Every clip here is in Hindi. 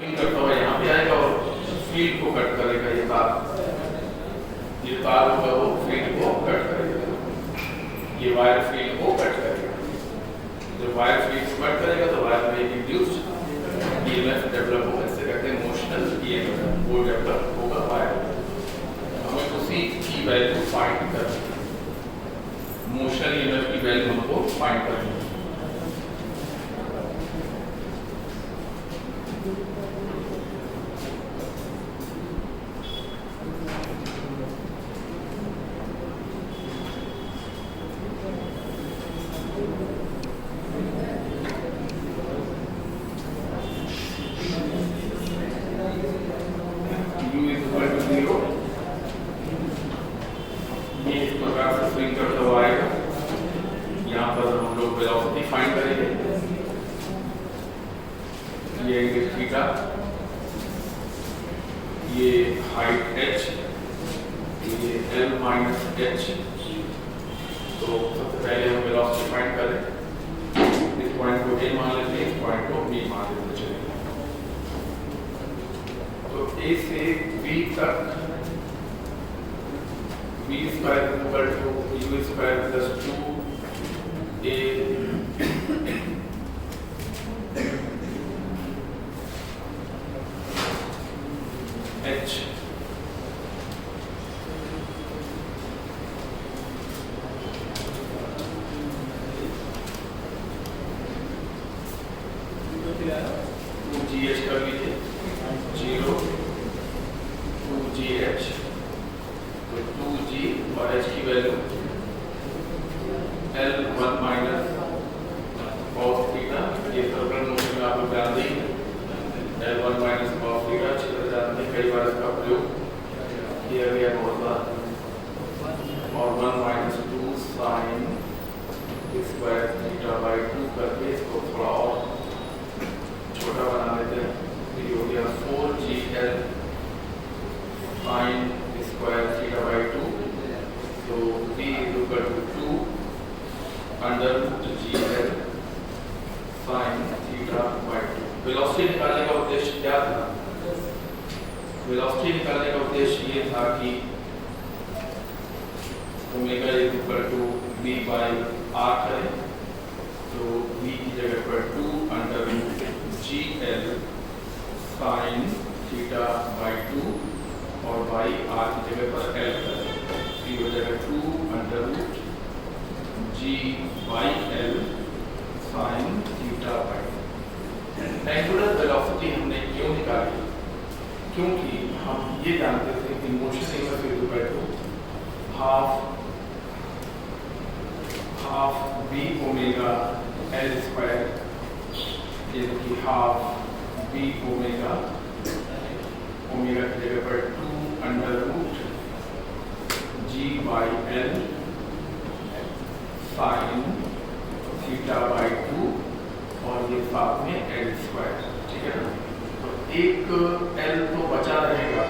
करता हुआ यहाँ पे आएगा और फील्ड को कट करेगा। ये तार होगा वो फील्ड को कट करेगा, ये वायर फील्ड को कट करेगा। जब वायर फील्ड को कट करेगा तो वायर में एक इंड्यूस्ड ईएमएफ डेवलप होगा, इससे कहते हैं मोशनल ईएमएफ, वो डेवलप होगा वायर। हमें उसी की वैल्यू फाइंड करनी है, मोशनल ईएमएफ की वैल्यू हमको फाइंड करनी है। ये हाइट h, ये l माइनस h। तो सबसे पहले हम वेलोसिटी फाइंड करें। इस पॉइंट को a मान लेते हैं, इस पॉइंट को b मान लेते हैं। तो a से b तक v square equal to u square plus 2a h। Two G H कर लीजिए, 0 2gh, तो 2g और h की value L1 minus cos theta. ये सर्कुलर मोशन में आप लोग ध्यान देंगे, L1 माइनस cos थीटा अच्छी तरह जानते हैं, कई बार इसका प्रयोग किया गया बहुत बार। और 1 minus 2 sine square theta by 2 करके इसको थोड़ा और छोटा बना लेते हैं। ये हो गया 4gl sine square theta by 2। तो v equal to 2 under root gl sine theta by 2। Velocity निकालने का उद्देश्य क्या था? वेलोसिटी निकालने का उद्देश्य ये था कि omega equal to v by r करें। तो v की जगह पर 2 under root gl sine theta by 2 और बाई r की जगह पर l करें। v की जगह 2 under root g by l sine theta by 2। Angular velocity हमने क्यों निकाली? क्योंकि हम ये जानते थे कि motion equal to half b omega l square, ये कि हाफ b ओमेगा, ओमेगा की जगह पर 2 under root g by l sine theta by 2 और ये साथ में l स्क्वायर, ठीक है ना। तो एक l तो बचा रहेगा,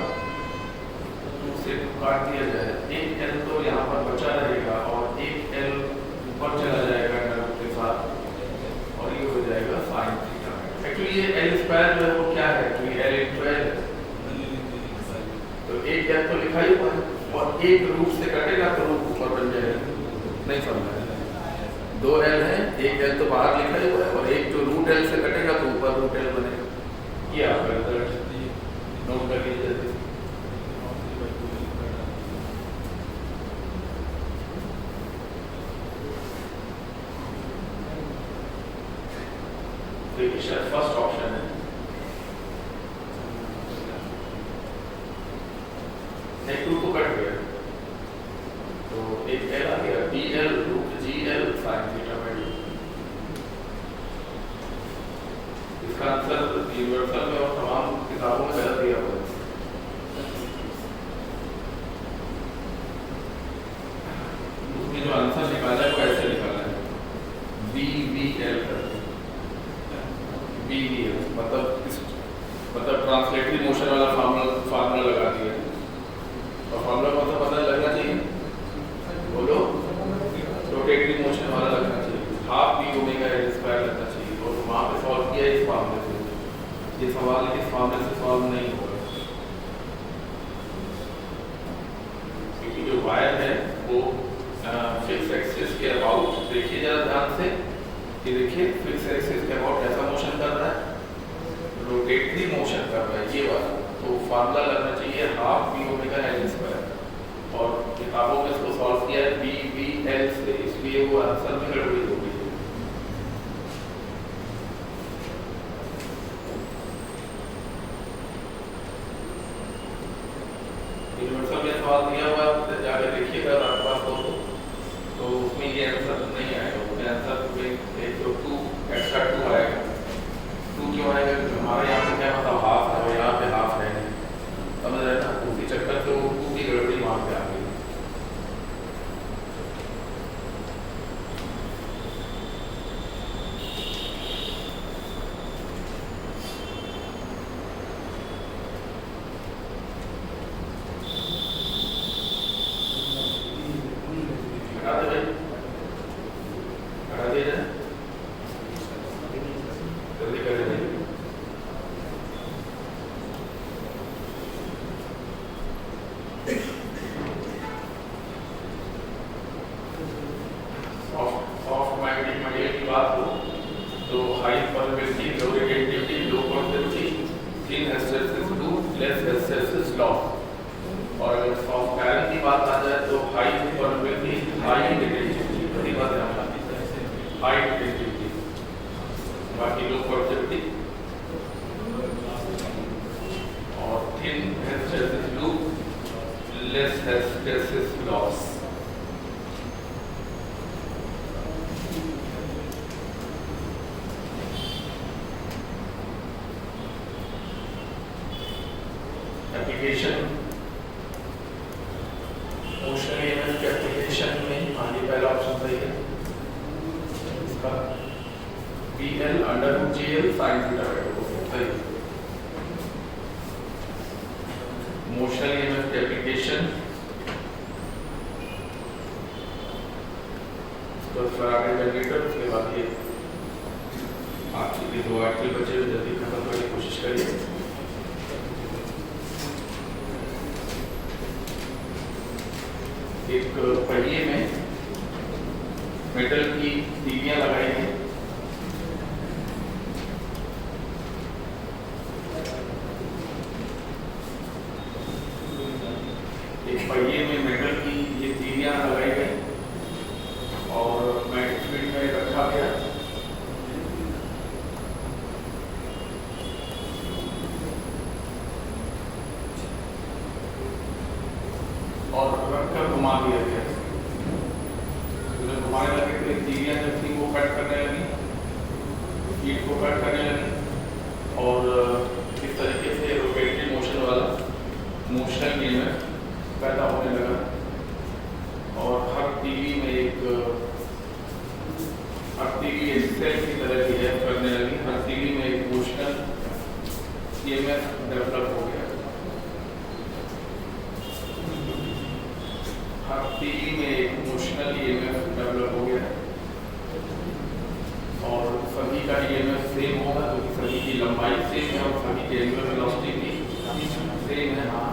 उसे काट दिया जाए, एक l तो यहाँ पर बचा रहेगा और एक l ऊपर चला जाएगा अंडर के साथ और ये हो जाएगा साइन थीटा। एक्चुअली ये l स्क्वायर जो है वो क्या है? तो ये l इंटू l, तो एक l तो लिखा ही हुआ है और एक रूट से कटेगा तो रूट ऊपर बन जाएगा। नहीं समझा? 2 l है, एक l तो बाहर लिखा ही हुआ है और एक जो रूट l से कटेगा तो ऊपर रूट l बनेगा। ये आपका रिजल्ट नोट कर लीजिए। देखिए शायद फर्स्ट ऑप्शन है, एक 2 तो कट गया तो एक l आ गया, bl root gl sine theta by 2। इसका आंसर यूनिवर्सल में और तमाम किताबों में गलत दिया हुआ है। उसने जो आंसर निकाला है वो ऐसे निकाला है, BVL मतलब ट्रांसलेटरी मोशन वाला फार्मूला लगा दिया। और फार्मूला कौन सा पता लगना चाहिए? बोलो, रोटेटरी मोशन वाला लगना चाहिए, half b omega l square लगना चाहिए। और वहाँ पे सॉल्व किया इस फार्मूले से, ये सवाल इस मामले से सॉल्व नहीं होगा, क्योंकि जो वायर है वो फिक्स एक्सिस के अबाउट, देखिए जरा ध्यान से कि देखिए फिक्स एक्सिस के अबाउट ऐसा मोशन कर रहा है, रोटेटरी मोशन कर रहा है ये वाला, तो फार्मूला लगना चाहिए half B omega L square, और किताबों में इसको सॉल्व किया है बी बी एल से, इसलिए वो आंसर में गड़बड़ी हो गई है। यूनिवर्सल में सवाल दिया हुआ है, जाकर देखिएगा आपके पास हो तो उसमें ये आंसर नहीं आएगा, उसमें आंसर में एक तो 2 एक्स्ट्रा 2 आएगा। 2 क्यों आएगा? क्योंकि हमारे यहाँ पे क्या मतलब हाफ है और यहाँ पे हाफ है, समझ रहे ना, उसी चक्कर से वो 2 की गड़बड़ी वहाँ पे आ गई। एक पहिए में मेटल की तीलियां लगाई गई, एक पहिए में मेटल की ये तीलियां लगाई गई और मैग्नेटिक फील्ड में रखा गया। और रखकर घुमा दिया गया, घुमाने लगे थे, तीलियां जो थी वो कट करने लगी, फील्ड को कट करने लगी और इस तरीके से रोटेटरी मोशन वाला मोशन ईएमएफ पैदा होने लगा। और हर तीली में एक सेल की तरह बिहेव करने लगी, हर तीली में एक मोशनल ईएमएफ डेवलप हो गया, हर तीली में एक मोशनल ईएमएफ डेवलप हो गया और सभी का ईएमएफ सेम होगा क्योंकि सभी की लंबाई सेम है और सभी की एंगुलर वेलोसिटी भी सेम है। हाँ,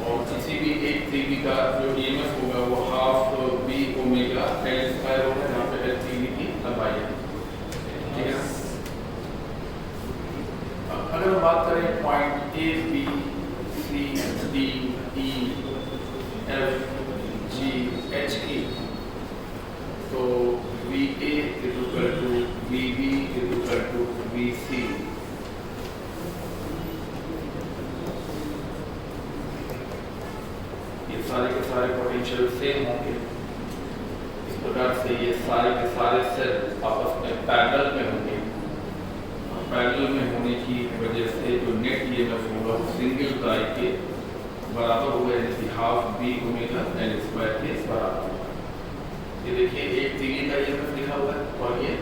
और किसी भी एक तीली का जो ईएमएफ होगा वो half B omega L square होगा, जहाँ पे एल तीली की लंबाई है, ठीक है। अगर हम बात करें point A B C D E F G H की, तो V A equal to V B equal to V C, ये सारे के सारे पोटेंशियल सेम होंगे। इस प्रकार से ये सारे के सारे सेल आपस में पैरेलल में होंगे, पैरेलल में होने की वजह से जो नेट ईएमएफ होगा वो सिंगल काई के बराबर होगा, यानी half B omega L square के बराबर होगा। ये देखिए एक तीली का ईएमएफ लिखा हुआ है और ये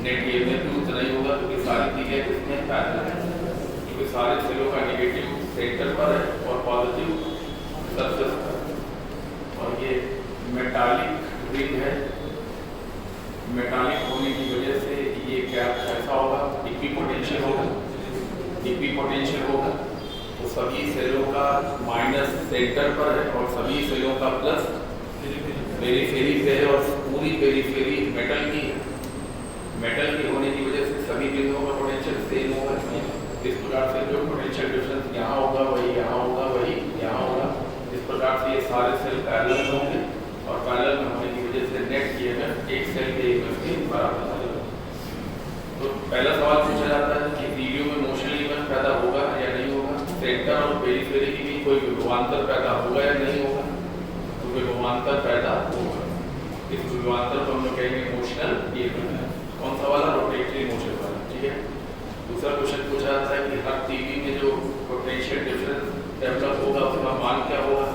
नेट ईएमएफ भी उतना ही होगा क्योंकि सारी तीलियां किसमें पैरेलल है, क्योंकि सारे सेलों का नेगेटिव सेंटर पर है और पॉजिटिव सरफेस पर। और ये मेटालिक रिंग है, मेटालिक होने की वजह से ये गैप डीपी पोटेंशियल होगा, डीपी पोटेंशियल होगा तो सभी सेलों का माइनस सेंटर पर है और सभी सेलों का प्लस पेरीफेरी पे है और पूरी पेरीफेरी मेटल की है। मेटल की होने की वजह से सभी बिंदुओं का पोटेंशियल सेम होगा। इस प्रकार से जो पोटेंशियल डिफरेंस यहाँ होगा वही यहाँ होगा वही यहाँ होगा। इस प्रकार से ये सारे सेल पैरेलल होंगे और पैरेलल में होने की वजह से नेट ईएमएफ एक सेल के ईएमएफ के बराबर होगा। तो पहला सवाल पूछा जाता है कि वीडियो में मोशन ईएमएफ पैदा होगा या नहीं होगा, सेंटर और पेरीफेरी की भी कोई विभवांतर पैदा होगा या नहीं होगा। तो विभवांतर पैदा होगा। इस विभवांतर को हम लोग कहेंगे मोशनल ईएमएफ। कौन सा वाला? रोटेटरी मोशन वाला। ठीक है। दूसरा क्वेश्चन पूछा जाता है कि हर टीवी में जो पोटेंशियल डिफरेंस डेवलप होगा उसका मान क्या होगा।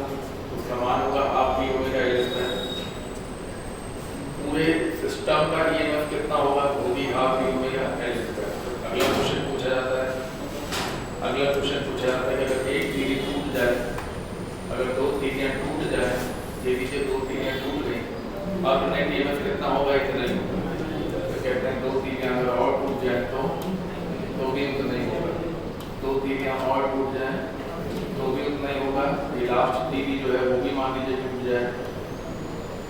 उसका मान होगा आप भी ओमेगा एल स्क्वायर। पूरे सिस्टम का ईएमएफ कितना होगा? वो भी हाफ भी ओमेगा एल स्क्वायर। अगला क्वेश्चन पूछा जाता है कि अगर एक टीवी टूट जाए, अगर दो टीवियां टूट जाए, ये भी दो टीवियां टूट गई, अब नेट ईएमएफ कितना होगा? इतना ही होगा। कहते हैं दो टीवियां अगर और टूट जाए तो भी उतना नहीं होगा। दो टीवियां और टूट जाए तो भी उतना ही होगा। ये लास्ट टीवी जो है वो भी मान लीजिए टूट जाए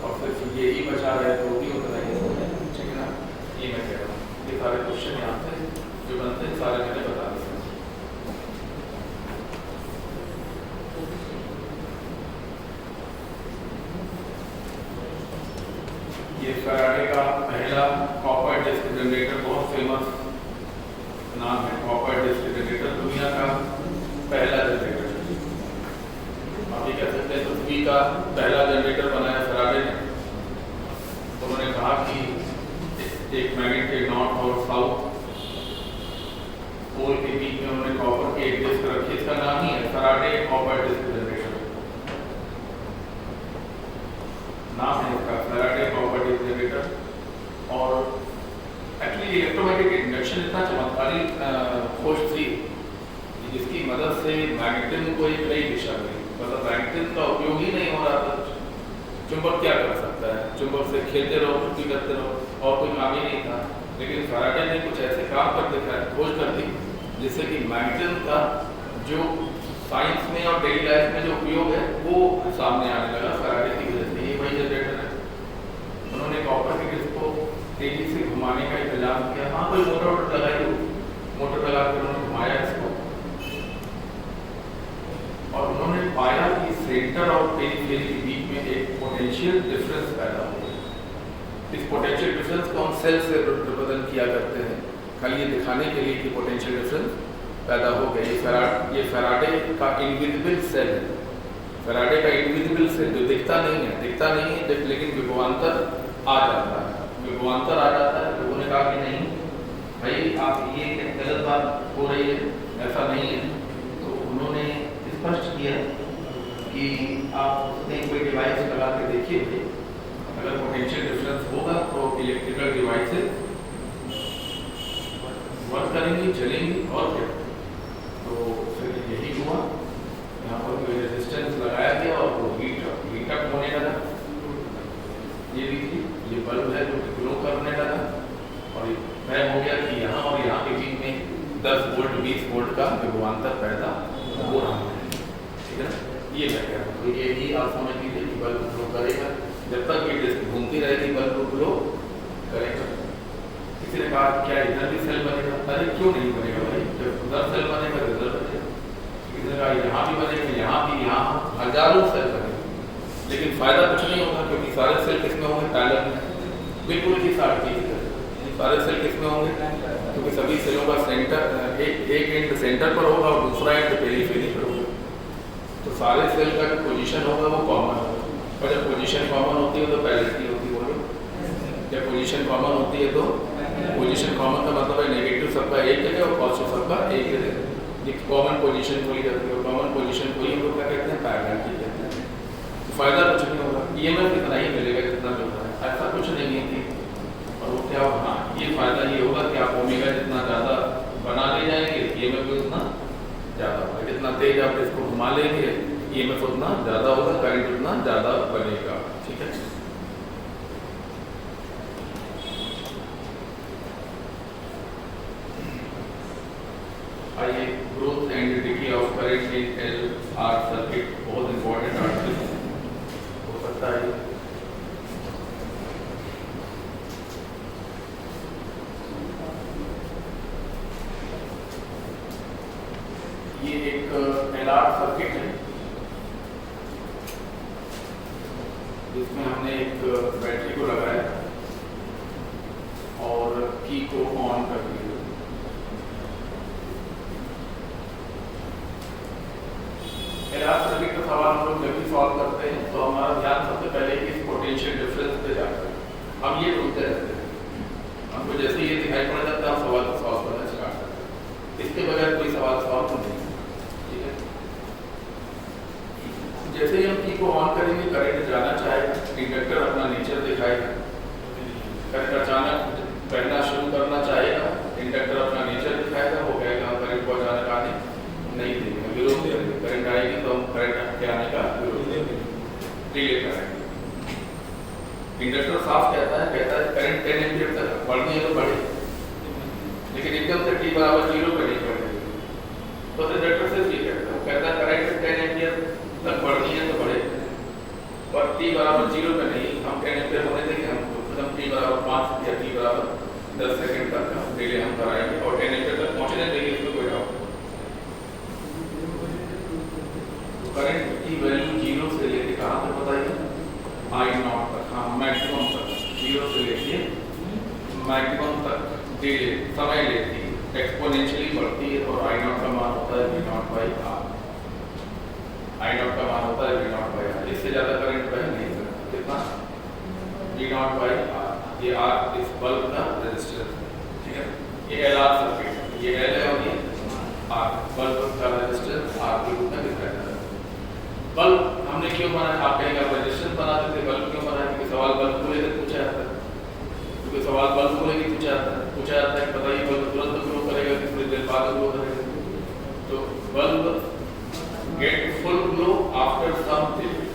और सिर्फ ये ही बचा रहे तो भी उतना ही होगा। ठीक है ना? ये मैं कह रहा हूँ। ये सारे क्वेश्चन यहाँ से जो बनते हैं सारे मैंने बता दिए। ये फैराडे का पहला कॉपर डिस्क जनरेटर, बहुत फेमस नाम है कॉपर डिस्क जनरेटर, दुनिया का पहला जनरेटर। आप ये कह सकते हैं पृथ्वी का पहला जनरेटर बनाया फैराडे ने। उन्होंने कहा कि एक मैग्नेटिक नॉर्थ और साउथ पोल के बीच में उन्होंने कॉपर की एक डिस्क रखी। इसका नाम ही है फैराडे कॉपर डिस्क जनरेटर। नाम है इसका फैराडे कॉपर डिस्क जनरेटर। और एक्चुअली इलेक्ट्रोमैग्नेटिक इंडक्शन इतना चमत्कारी खोज थी जिसकी मदद से मैग्नेटिज्म को एक नई दिशा मिली। मतलब मैग्नेटिज्म का उपयोग ही नहीं हो रहा था। चुंबक क्या कर सकता है? चुंबक से खेलते रहो, कुछ भी करते रहो और कोई काम ही नहीं था। लेकिन फैराडे ने कुछ ऐसे काम कर दिखाया, खोज कर दी जिससे कि मैग्नेटिज्म का जो साइंस में और डेली लाइफ में जो उपयोग है वो सामने आने लगा फैराडे की वजह से। ये वही जनरेटर है। उन्होंने कॉपर की डिस्क को तेजी से घुमाने का इंतजाम किया। हाँ, कोई मोटर लगाई, मोटर लगा कर उन्होंने घुमाया इसको और उन्होंने पाया कि सेंटर और पेरीफेरी के बीच में एक पोटेंशियल डिफरेंस पैदा हो गया। इस पोटेंशियल डिफरेंस को हम सेल से रिप्रेजेंट किया करते हैं, खाली ये दिखाने के लिए कि पोटेंशियल डिफरेंस पैदा हो गया। ये फैराडे का इनविजिबल सेल है। फैराडे का इनविजिबल सेल जो दिखता नहीं है लेकिन विभवांतर आ जाता है। विभवांतर आ जाता है। लोगों ने कहा कि नहीं भाई आप ये गलत बात हो रही है, ऐसा नहीं है। तो उन्होंने स्पष्ट किया कि आप कोई डिवाइस लगा के देखिए, अगर पोटेंशियल डिफरेंस होगा तो इलेक्ट्रिकल डिवाइसेस वर्क करेंगी, चलेंगी और क्या। तो फिर यही हुआ। यहाँ पर कोई रेजिस्टेंस लगाया गया और वो हीट अप होने लगा। ये देखिए, ये बल्ब है जो ग्लो करने लगा और तय हो गया कि यहाँ और यहाँ के बीच में 10 वोल्ट 20 वोल्ट का विभवांतर पैदा हो रहा है। ठीक है ना? ये मैं कह रहा हूँ। तो ये भी आप समझ लीजिए कि बल्ब ग्लो करेगा जब तक ये डिस्क घूमती रहेगी, बल्ब ग्लो करेगा। किसी ने कहा क्या इधर भी सेल बनेगा? अरे क्यों नहीं बनेगा भाई, जब उधर सेल बनेगा इधर बनेगा। किसी ने कहा यहाँ भी बनेगा, यहाँ भी, यहाँ हजारों सेल बनेगा, लेकिन फायदा कुछ नहीं होगा क्योंकि सारे सेल किसमें होंगे? पैरेलल में। बिल्कुल ही सारे सेल किसमें होंगे? क्योंकि सभी सेलों का सेंटर एक एंड सेंटर पर होगा और दूसरा एंड पेरीफेरी पर होगा। तो सारे सेल का जो पोजीशन होगा वो कॉमन होगा। और जब पोजीशन कॉमन होती है तो पैरिटी होती है। बोलो, जब पोजीशन कॉमन होती है तो पोजीशन कॉमन का मतलब है नेगेटिव सबका एक जगह और पॉजिटिव सबका एक जगह। एक कॉमन पोजीशन खोली जाती है और कॉमन पोजीशन को ही हम लोग क्या कहते हैं? पैरिटी कहते हैं। तो फायदा कुछ नहीं होगा। ईएमएफ इतना ही मिलेगा जितना मिल रहा है, ऐसा कुछ नहीं है। और वो क्या होगा? हाँ, ये फायदा ये होगा कि आप ओमेगा जितना ज़्यादा बना ले जाएंगे, ईएमएफ भी उतना ज़्यादा होगा। जितना तेज आप इसको घुमा लेंगे, ईएमएफ उतना ज़्यादा होगा, करंट उतना ज़्यादा बनेगा। ठीक है। आइए, growth and decay of current in L R circuit, बहुत इंपॉर्टेंट आर्टिकल हो सकता है। ये एक एल आर सर्किट है जिसमें हमने एक बैटरी को लगाया और की को ऑन कर दिया। एल आर सर्किट का सवाल हम लोग जब भी सॉल्व करते हैं तो हमारा ध्यान सबसे पहले इस पोटेंशियल डिफरेंस पे जाता है। हम ये ढूंढते रहते हैं, हमको जैसे ये दिखाई पड़ जाता है हम सवाल को सॉल्व करना स्टार्ट करते हैं, इसके बगैर कोई सवाल सॉल्व नहीं। ठीक है, जैसे ही हम की को ऑन करेंगे करंट जाना चाहेगा, इंडक्टर अपना नेचर दिखाएगा, करंट अचानक बहना शुरू करना चाहेगा, इंडक्टर अपना नेचर दिखाएगा, वो कहेगा करंट को अचानक आने नहीं देंगे, विरोध करेंगे। करंट आएगी तो हम करंट के आने का विरोध डिले करेंगे। इंडक्टर साफ कहता है करंट 10 एम्पीयर तक बढ़नी है तो बढ़े, लेकिन एकदम से t बराबर 0 पे नहीं बढ़ेगी। तो इंडक्टर से ये कहता है करंट 10 एम्पीयर तक बढ़नी है तो बढ़े, और t बराबर 0 पे नहीं, हम 10 एम्पीयर होने देंगे, हम एकदम t बराबर 5 या t बराबर 10 सेकंड तक डिले हम कराएंगे और 10 एम्पीयर तक पहुंचने देंगे, इसमें कोई डाउट नहीं। करंट की वैल्यू 0 से लेके कहाँ तक बताइए, I0 तक, हाँ मैक्सिमम तक, 0 से लेके मैक्सिमम तक डिले समय लेती है, एक्सपोनेंशियली बढ़ती है, और I0 का मान होता है V0/R। I0 का मान होता है V0/R, इससे ज़्यादा करंट बह नहीं सकता। कितना? V0/R। ये R इस बल्ब का रेजिस्टेंस है। ठीक है, ये LR सर्किट, ये L है और ये R, बल्ब का रेजिस्टेंस R के रूप में दिखाया जाता है। बल्ब हमने क्यों बनाया, आप कहेंगे रेजिस्टेंस बनाते थे, बल्ब क्यों बनाया? क्योंकि सवाल बल्ब को लेकर पूछा जाता है, क्योंकि सवाल बल्ब को लेकर पूछा जाता है बताइए बल्ब तुरंत ग्रो करेगा कि थोड़ी देर बाद ग्रो करेगा? तो bulb get full glow after some period,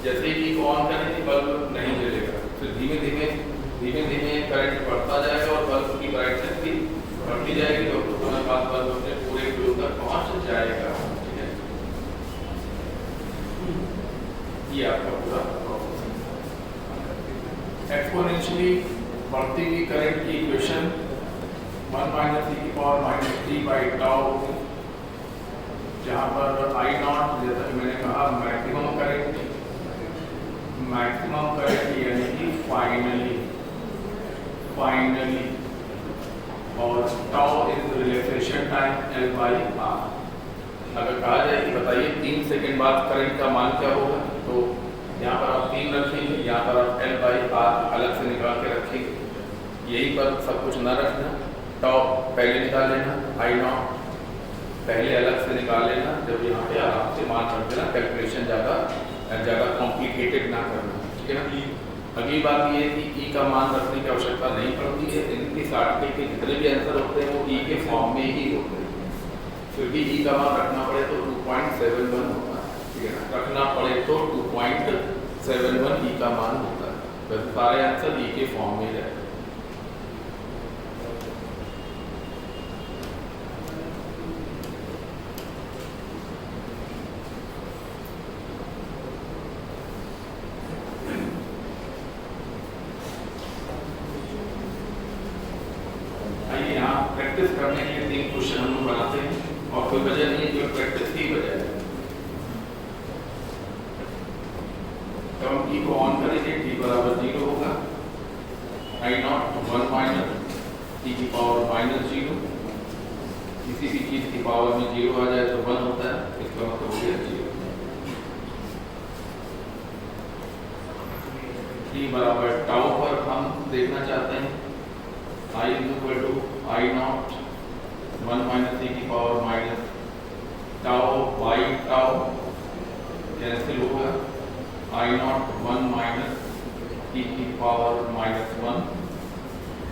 जैसे ही ऑन करेंगे बल्ब नहीं जलेगा, फिर धीमे धीमे करंट बढ़ता जाएगा और बल्ब की ब्राइटनेस भी बढ़ती जाएगी, और कुछ समय बाद बल्ब अपने पूरे ग्लो तक पहुंच जाएगा। ये आपका पूरा प्रोसेस है। एक्सपोनेंशियली बढ़ती हुई करंट की इक्वेशन 1 - e⁻³ जहाँ पर I0 जैसा कि मैंने कहा मैक्सिमम करंट यानी कि फाइनली, और tau is relaxation time L/R। अगर कहा जाए कि बताइए 3 सेकंड बाद करंट का मान क्या होगा, तो यहाँ पर आप 3 रखेंगे, यहाँ पर आप L/R अलग से निकाल के रखेंगे, यहीं पर सब कुछ न रखना, टॉप पहले निकाल लेना, I0 पहले अलग से निकाल लेना, जब यहाँ पे आराम से मान रख देना, कैलकुलेशन ज़्यादा कॉम्प्लिकेटेड ना करना। ठीक है ना। अगली बात ये है कि E का मान रखने की आवश्यकता नहीं पड़ती है, इस आर्टिकल के जितने भी आंसर होते हैं वो E के फॉर्म में ही होते हैं, फिर भी E का मान रखना पड़े तो 2.71 होता है। ठीक है ना, रखना पड़े तो 2.71 E का मान होता है, वैसे सारे आंसर E के फॉर्म में रहते हैं। प्रैक्टिस करने के लिए 3 क्वेश्चन हम लोग बनाते हैं, और कोई वजह नहीं है, कोई प्रैक्टिस की वजह है। जब हम की को ऑन करेंगे t बराबर 0 होगा, I0 1 माइनस t की पावर -0, किसी भी चीज की पावर में 0 आ जाए तो 1 होता है, इसका मतलब हो गया 0। t बराबर टाउ पर हम देखना चाहते हैं I = I0 1 - e की power minus tau by tau cancel होगा, I0 1 - e की पावर -1,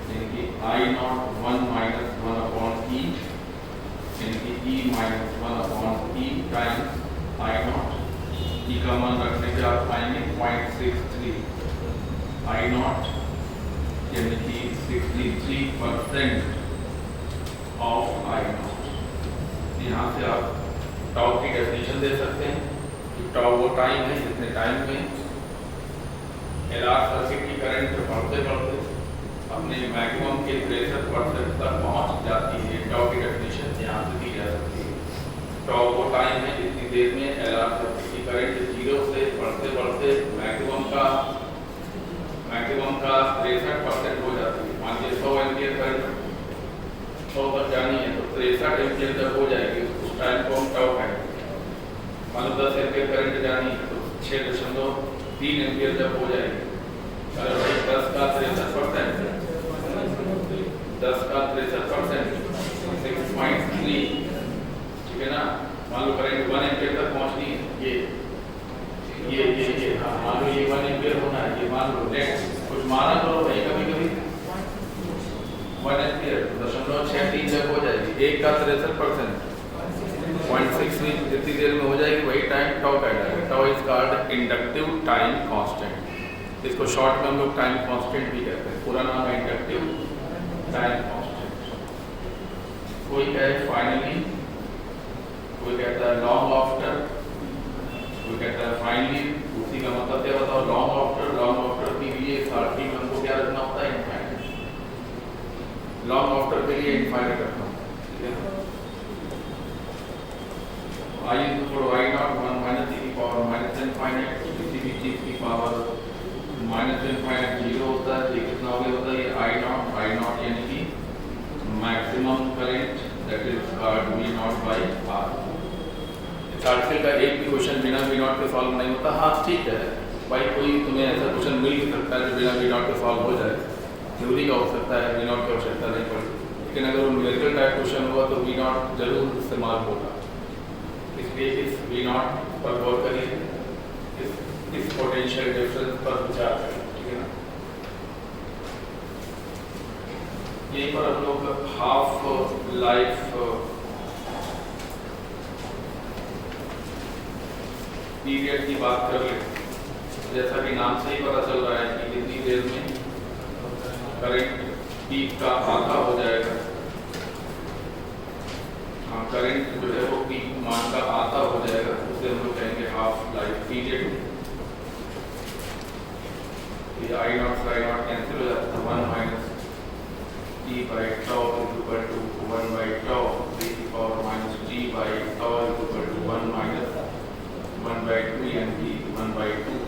यानी कि I0 1 - 1/e, यानी कि e - 1/e times I0। e का मान रखने के आप पाएंगे 0.63, I0 यानी कि 63% ऑफ I0। यहाँ से आप टाउ की डेफिनेशन दे सकते हैं कि टाउ वो टाइम है जितने टाइम में एलआर सर्किट की करंट बढ़ते बढ़ते अपने मैक्सिमम के 63% तक पहुँच जाती है। टाउ की डेफिनेशन यहाँ से दी जा सकती है। टाउ वो टाइम है जितनी देर में एलआर सर्किट की करंट 0 से बढ़ते बढ़ते मैक्सिमम का 63% हो जाती है। मान लीजिए 100 एम्पियर करंट 100 तक जानी है तो 63 एम्पियर तक हो जाएगी, उस टाइम को हम टाउ कहेंगे। मान लो 10 एम्पियर करंट जानी है तो 6.3 एम्पियर तक हो जाएगी। अरे भाई 10 का 63%, 10 का 63% 6.3, ठीक है ना। मान लो करंट 1 एम्पियर तक पहुंचनी है, ये हाँ, मान लो ये 1 एम्पियर होना है, ये मान लो नेक्स्ट कुछ माना करो भाई, कभी कभी 1 एम्पियर 0.63 तक हो जाएगी। 1 का 63% 0.63 जितनी देर में हो जाएगी वही टाइम टाउ कहलाएगा। Tau is called inductive time constant. इसको शॉर्ट में हम लोग टाइम कांस्टेंट भी कहते हैं। पूरा नाम है इंडक्टिव टाइम कांस्टेंट। कोई कहे फाइनली, कोई कहता है लॉन्ग आफ्टर, कोई कहता है फाइनली। उसी का मतलब क्या बताओ? लॉन्ग आफ्टर के लिए सारथी में हमको क्या रखना होता है? इनफाइनाइट। लॉन्ग आफ्टर के लिए इनफाइनाइट रखना होता है, ठीक है। I is equal to I naught 1 minus e की पावर माइनस इनफाइनाइट, किसी भी चीज की पावर माइनस इनफाइनाइट 0 होता है। ये कितना हो गया होता है? ये I naught यानी कि maximum current, that is called V naught by R। इस आर्टिकल का एक भी क्वेश्चन बिना V naught के सॉल्व नहीं होता। हाँ ठीक है भाई, कोई तुम्हें ऐसा क्वेश्चन मिल भी सकता है जो बिना V naught के सॉल्व हो जाए, थ्योरी का हो सकता है, V naught की आवश्यकता नहीं पड़ती। लेकिन अगर वो न्यूमेरिकल टाइप क्वेश्चन हुआ तो V naught जरूर इस्तेमाल होगा। इसलिए इस V naught पर गौर करिए, इस पोटेंशियल डिफरेंस पर विचार करें, ठीक है ना। यहीं पर हम लोग हाफ लाइफ पीरियड की बात कर ले। जैसा कि नाम से ही पता चल रहा है कि कितनी देर में करंट पीक का आधा हो जाएगा। करंट जो है वो पीक मान का आधा हो जाएगा, उसे हम लोग कहेंगे हाफ लाइफ पीरियड। ये I naught से I naught कैंसिल हो जाता है। 1 minus t by tau is equal to 1 by tau e की power minus t by tau is equal to 1 minus 1 by 2 and t 1 by 2।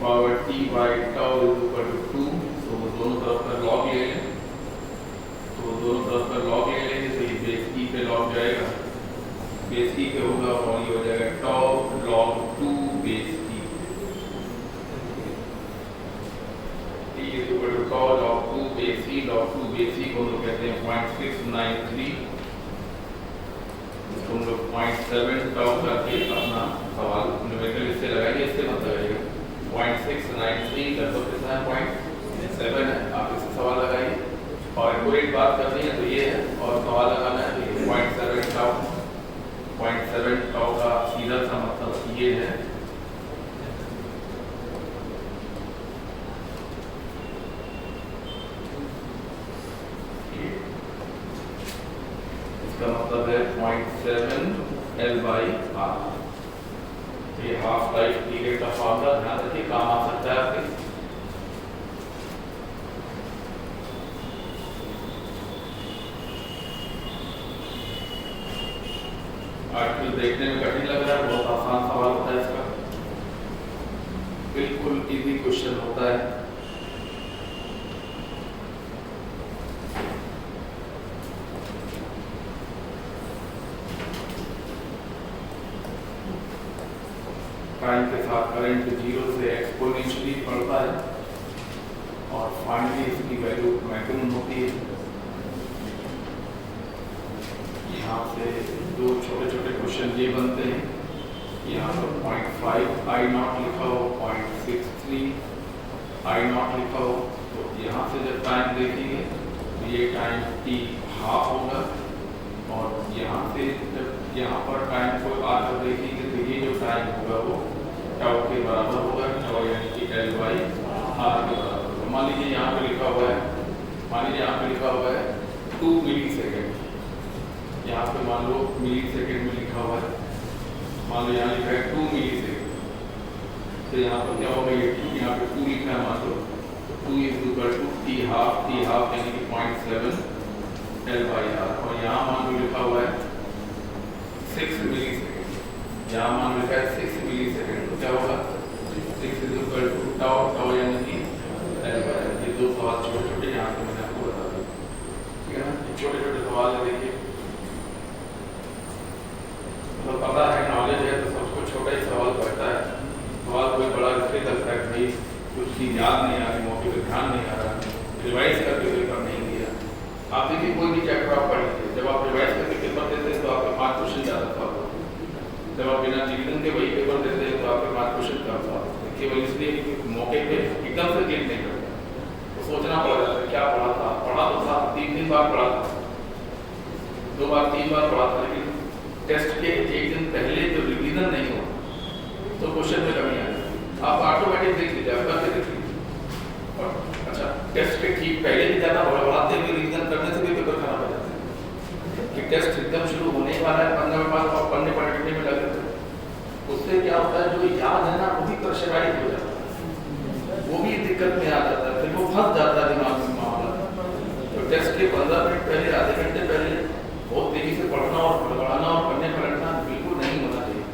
Power t by tau is equal to 2। तो दोनों तरफ का लॉग ले लें, तो दोनों तरफ का लॉग ले लेंगे तो ये बेस e पे लॉग जाएगा, बेस e पे होगा और ये हो जाएगा tau log 2 base e। t is equal to tau log 2 base e। log 2 base e को हम लोग कहते हैं 0.693, इसको हम लोग 0.7 tau करके अपना सवाल न्यूमेरिकल इससे लगाएंगे, इससे मत लगाइएगा। 0.693 लगभग कितना है? 0.7 है। आप इससे सवाल लगाइए और एक्यूरेट बात करनी है तो ये है, और सवाल लगाना है तो 0.7 टाउ। 0.7 टाउ का सीधा सा मतलब ये है। इसका मतलब है 0.7 L by R। ये हाफ लाइफ पीरियड का फॉर्मूला ध्यान रखिए, काम आ सकता है आपके। आर्टिकल देखने में कठिन लग रहा है, बहुत आसान सवाल होता है इसका, बिल्कुल इजी क्वेश्चन होता है। टाइम के साथ करंट 0 से एक्सपोनेंशियली बढ़ता है और फाइनली इसकी वैल्यू मैक्सिमम होती है। यहाँ से दो छोटे छोटे क्वेश्चन ये बनते हैं। यहाँ पर 0.5 I naught लिखा हो, 0.63 I naught लिखा हो, तो यहाँ से जब टाइम देखेंगे तो ये टाइम t हाफ होगा, और यहाँ से जब यहाँ पर टाइम को आकर देखेंगे तो ये जो टाइम होगा वो टाउ के बराबर होगा, टाउ यानी कि L बाई R के बराबर होगा। मान लीजिए यहाँ पे लिखा हुआ है, मान लीजिए यहाँ पे लिखा हुआ है 2 मिली सेकेंड, यहाँ पे मान लो मिली सेकेंड में लिखा हुआ है, मान लो यहाँ लिखा है 2 मिली सेकेंड, तो यहाँ पर क्या होगा, ये 2 यहाँ पे 2 लिखा है मान लो, तो 2 is equal to t half यानी कि 0.7 L बाई R, और यहाँ मान लो लिखा हुआ है 6 मिली सेकेंड, यहाँ मान लो लिखा है 6 मिली सेकेंड, तो क्या होगा 6 इज इक्वल टू टाउ यानी कि L बाई R। ये दो सवाल छोटे छोटे यहाँ पे मैंने आपको बता दिया, ठीक है ना। छोटे छोटे सवाल है, देखिए तो पता है, नॉलेज है तो सबको छोटा ही सवाल पड़ता है। सवाल कोई बड़ा इसलिए लगता है भाई कुछ चीज याद नहीं आ रही, मौके पर ध्यान नहीं आ रहा, रिवाइज करके पेपर नहीं दिया। आप देखिए कोई भी चैप्टर आप पढ़ लीजिए, जब आप रिवाइज करके पेपर देते हैं तो आपके 5 क्वेश्चन ज़्यादा सॉल्व होते हैं, जब आप बिना रिवीजन के वही पेपर देते हैं तो आपके 5 क्वेश्चन कम सॉल्व होते हैं, केवल इसलिए कि मौके पे एकदम से क्लिक नहीं करते, तो सोचना पड़ जाता है क्या पढ़ा था, पढ़ा तो था 3 बार पढ़ा था, 2 बार 3 बार पढ़ा था, लेकिन टेस्ट के एक दिन पहले जो रिवीजन नहीं हुआ तो क्वेश्चन में कमी आ जाती है। आप ऑटोमेटिक देख लीजिए, आप करके देख लीजिए। और अच्छा, टेस्ट के ठीक पहले भी ज़्यादा बढ़ाते हुए रिवीजन करने से भी पेपर खराब हो जाता है कि टेस्ट एकदम शुरू होने ही वाला है, 15 मिनट बाद और पढ़ने पढ़ने में लगे थे, उससे क्या होता है जो याद है ना वो भी प्रेशराइज हो जाता है, वो भी दिक्कत में आ जाता है, फिर वो फंस जाता है दिमाग में मामला। तो टेस्ट के 15 मिनट पहले, आधे घंटे पहले बहुत तेजी से पढ़ना और पढ़ाना और पढ़ने पढ़ना बिल्कुल नहीं होना चाहिए।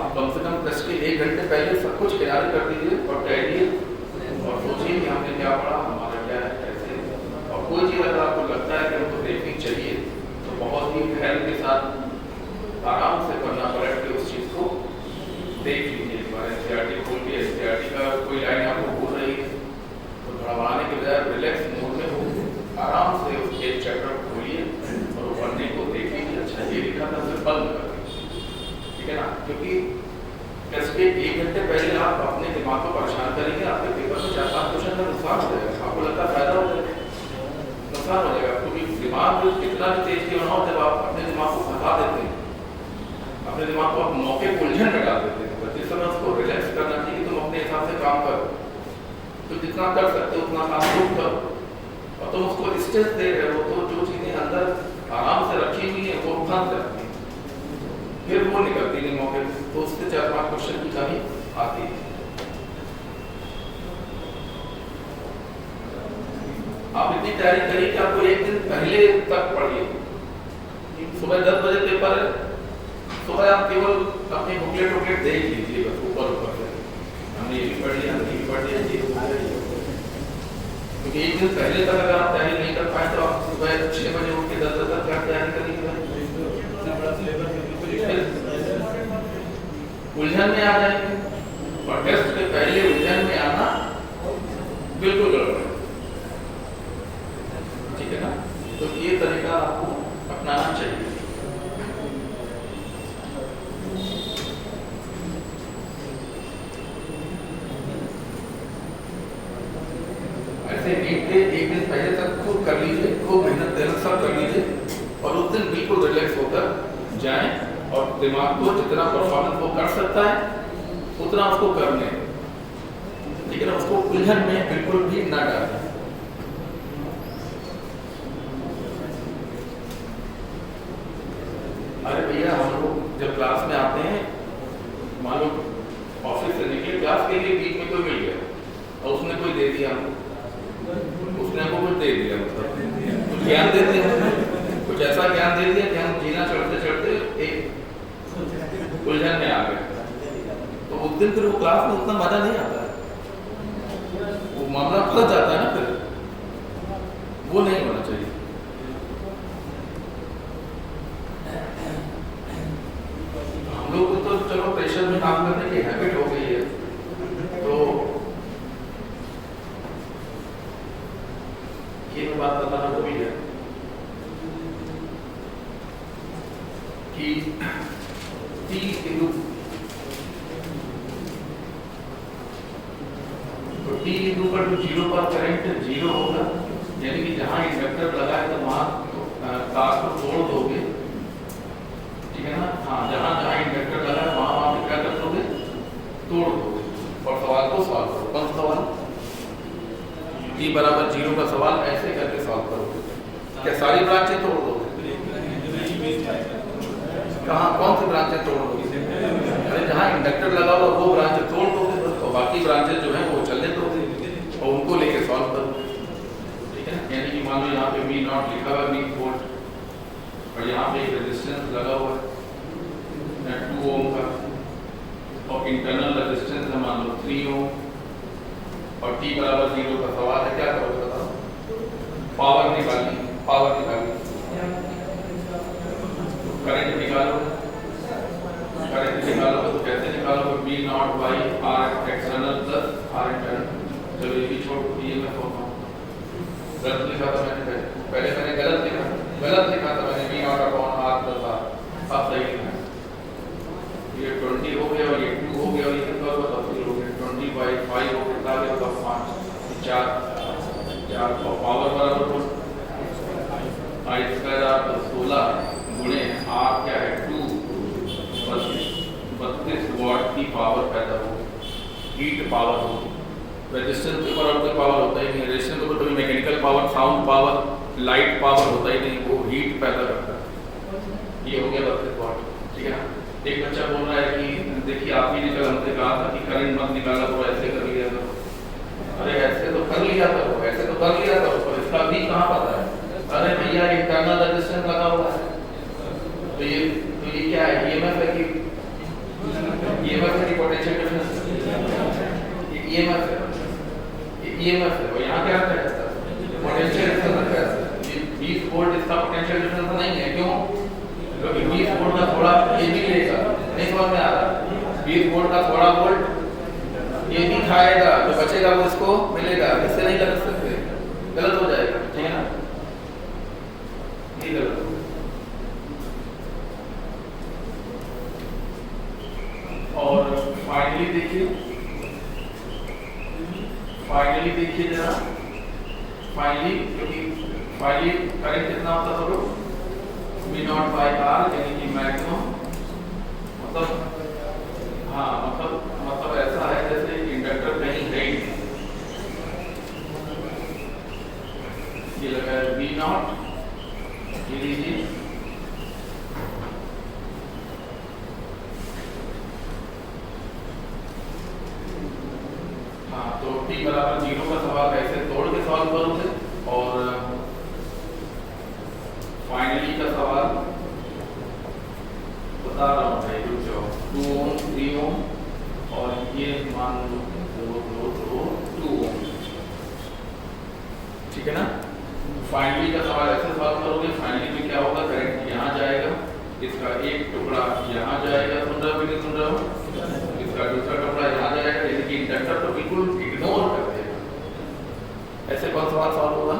आप कम से कम टेस्ट के 1 घंटे पहले सब कुछ तैयारी कर दीजिए और बैठिए और सोचिए कि हमने क्या पढ़ा, हमारा क्या है, कैसे। और कोई चीज़ अगर आपको लगता है कि हमको देखनी चाहिए तो बहुत ही ख्याल के साथ आराम से करना पड़ेगा कि उस चीज़ को देख लीजिए। एक बार एनसीईआरटी खोल के एनसीईआरटी का कोई लाइन आपको बोल रही है तो घबराने के बजाय रिलैक्स मोड में हो, आराम से उस एक चैप्टर खोलिए और पढ़ने को देखिए कि अच्छा ये लिखा था, फिर बंद कर दीजिए, ठीक है ना। क्योंकि टेस्ट के 1 घंटे पहले आप अपने दिमाग को परेशान करेंगे, आपके पेपर में 4-5 क्वेश्चन का नुकसान हो जाएगा, आपको लगता है फायदा हो जाएगा, नुकसान हो जाएगा। क्योंकि दिमाग कितना भी तेज क्यों ना हो, जब आप अपने दिमाग को फंसा देते हैं, अपने दिमाग को आप मौके उलझन में डाल देते हैं, जिस समय उसको रिलैक्स करना चाहिए तुम अपने हिसाब से काम करो, तो जितना कर सकते हो उतना काम तुम करो, और तुम उसको स्ट्रेस दे रहे हो तो जो चीजें अंदर आराम से रखी हुई है वो फंस जाती है, फिर वो निकलती नहीं मौके, तो उससे 4-5 क्वेश्चन की कमी आती है। आप इतनी तैयारी करिए कि आपको 1 दिन पहले तक पढ़िए। सुबह 10 बजे पेपर है, सुबह आप केवल अपनी बुकलेट देख लीजिए बस ऊपर से, हमने ये भी पढ़ लिया, हमने ये भी पढ़ लिया, ये क्योंकि 1 दिन पहले तक अगर आप तैयारी नहीं कर पाए तो आप सुबह 6 बजे उठ के 10 बजे तक क्या तैयारी करेंगे, उलझन में आ जाएंगे। और टेस्ट के पहले उलझन में आना बिल्कुल गलत है, ठीक है ना। तो ये तरीका आपको अपनाना चाहिए। ऐसे एक दिन पहले तक खूब कर लीजिए, खूब मेहनत देना सब कर लीजिए और उस दिन बिल्कुल रिलैक्स होकर जाएं और दिमाग को जितना परफॉर्मेंस वो कर सकता है उतना उसको करने, ठीक है ना, उसको उलझन में बिल्कुल भी ना डालें। अरे भैया हम लोग जब क्लास में आते हैं, मान लो ऑफिस से निकले, क्लास के लिए बीच में कोई मिल गया और उसने कोई दे दिया, उसने हमको कुछ दे दिया, मतलब कुछ ज्ञान दे दिया, कुछ ऐसा ज्ञान दे दिया कि हम जीना चढ़ते चढ़ते एक उलझन में आ गए, तो उस दिन फिर वो क्लास में उतना मजा नहीं आता है, वो मामला फंस जाता है ना, फिर वो नहीं होना चाहिए। हम लोग को तो चलो प्रेशर में काम करने की हैबिट हो गई है, तो ये बात बताना वो भी है कि T t is equal to 0 पर करंट 0 होगा, यानी कि जहां इंडक्टर लगा है तो वहां तार को तोड़ दोगे, ठीक है ना। हाँ, जहां जहां इंडक्टर लगा है वहां वहां क्या कर दोगे, तोड़ दोगे। और सवाल को सॉल्व करो। कौन सवाल, t बराबर 0 का सवाल ऐसे करके सॉल्व करोगे। क्या सारी ब्रांचें तोड़ दोगे? कहाँ कौन सी ब्रांचें तोड़ दोगे? अरे जहाँ इंडक्टर लगा हुआ वो ब्रांच तोड़ दोगे, तो बाकी ब्रांचेस जो है वो चलने दोगे और उनको लेके सॉल्व करो, ठीक है। यानी कि मान लो यहाँ पे V नॉट लिखा हुआ 20 वोल्ट और यहाँ पे एक रेजिस्टेंस लगा हुआ है 2 ओम का और इंटरनल रेजिस्टेंस है मान लो 3 ओम और t बराबर 0 का सवाल है। क्या करोगे बताओ? पावर निकालनी, पावर निकालनी, करंट निकालोगे, करंट निकालोगे तो कैसे निकालोगे? V not by R external plus R internal. चलो ये भी छोड़, ये मैं सोचता हूँ गलत लिखा था मैंने, पहले मैंने गलत लिखा था मैंने V not upon R plus R, अब सही लिखा है। ये 20 हो गया और ये 2 हो गया और ये कितना होगा? 30 हो गया। 20 बाई 5 हो गया, कितना होगा? 5 4 और पावर बराबर I स्क्वायर R प्लस 16 गुणे R क्या है 2 32 वाट की पावर पैदा हो, हीट पावर हो। रेजिस्टेंस के ऊपर और कोई पावर होता ही नहीं, रेजिस्टेंस के ऊपर कोई mechanical power, sound power, light power होता ही नहीं, वो हीट पैदा करता है। ये हो गया 32 वाट, ठीक है ना। एक बच्चा बोल रहा है कि देखिए आप ही ने कल हमसे कहा था कि करंट मत निकाला तो ऐसे कर लिया करो। अरे ऐसे तो कर लिया करो, ऐसे तो कर लिया करो, पर इसका भी कहाँ पता है? अरे भैया इंटरनल रेजिस्टेंस लगा हुआ है, तो ये क्या है? ईएमएफ है कि पोटेंशियल डिफरेंस? ईएमएफ है और यहाँ क्या है? पोटेंशियल डिफरेंस है। ये 20 वोल्ट इसका पोटेंशियल डिफरेंस नहीं है, क्यों? क्योंकि 20 वोल्ट का थोड़ा ये भी लेगा, नहीं समझ में आ रहा? 20 वोल्ट का थोड़ा वोल्ट ये भी खाएगा, जो बचेगा वो इसको मिलेगा, इससे नहीं कर सकते, गलत हो जाएगा, ठीक है ना। ये गलत हो। और फाइनली देखिए जरा, क्योंकि फाइनली करंट कितना होता है? V नॉट बाई R, यानी कि मैक्सिमम, मतलब हाँ मतलब ऐसा है जैसे इंडक्टर कहीं है ही, ये लगा है V नॉट, ये लीजिए तो t बराबर 0 का सवाल ऐसे तोड़ के सॉल्व करोगे और फाइनली का सवाल बता रहा हूँ भाई, रुक जाओ। 2 ओम 3 ओम और ये मान लो 2 ओम, ठीक है ना। फाइनली का सवाल ऐसे सॉल्व करोगे, फाइनली में क्या होगा? करंट यहाँ जाएगा, इसका एक टुकड़ा यहाँ जाएगा, सुन रहे हो कि नहीं सुन रहे हो? इसका दूसरा टुकड़ा यहाँ जाएगा, यानी कि इंडक्टर तो बिल्कुल इग्नोर कर देगा। ऐसे कौन सवाल सॉल्व होगा?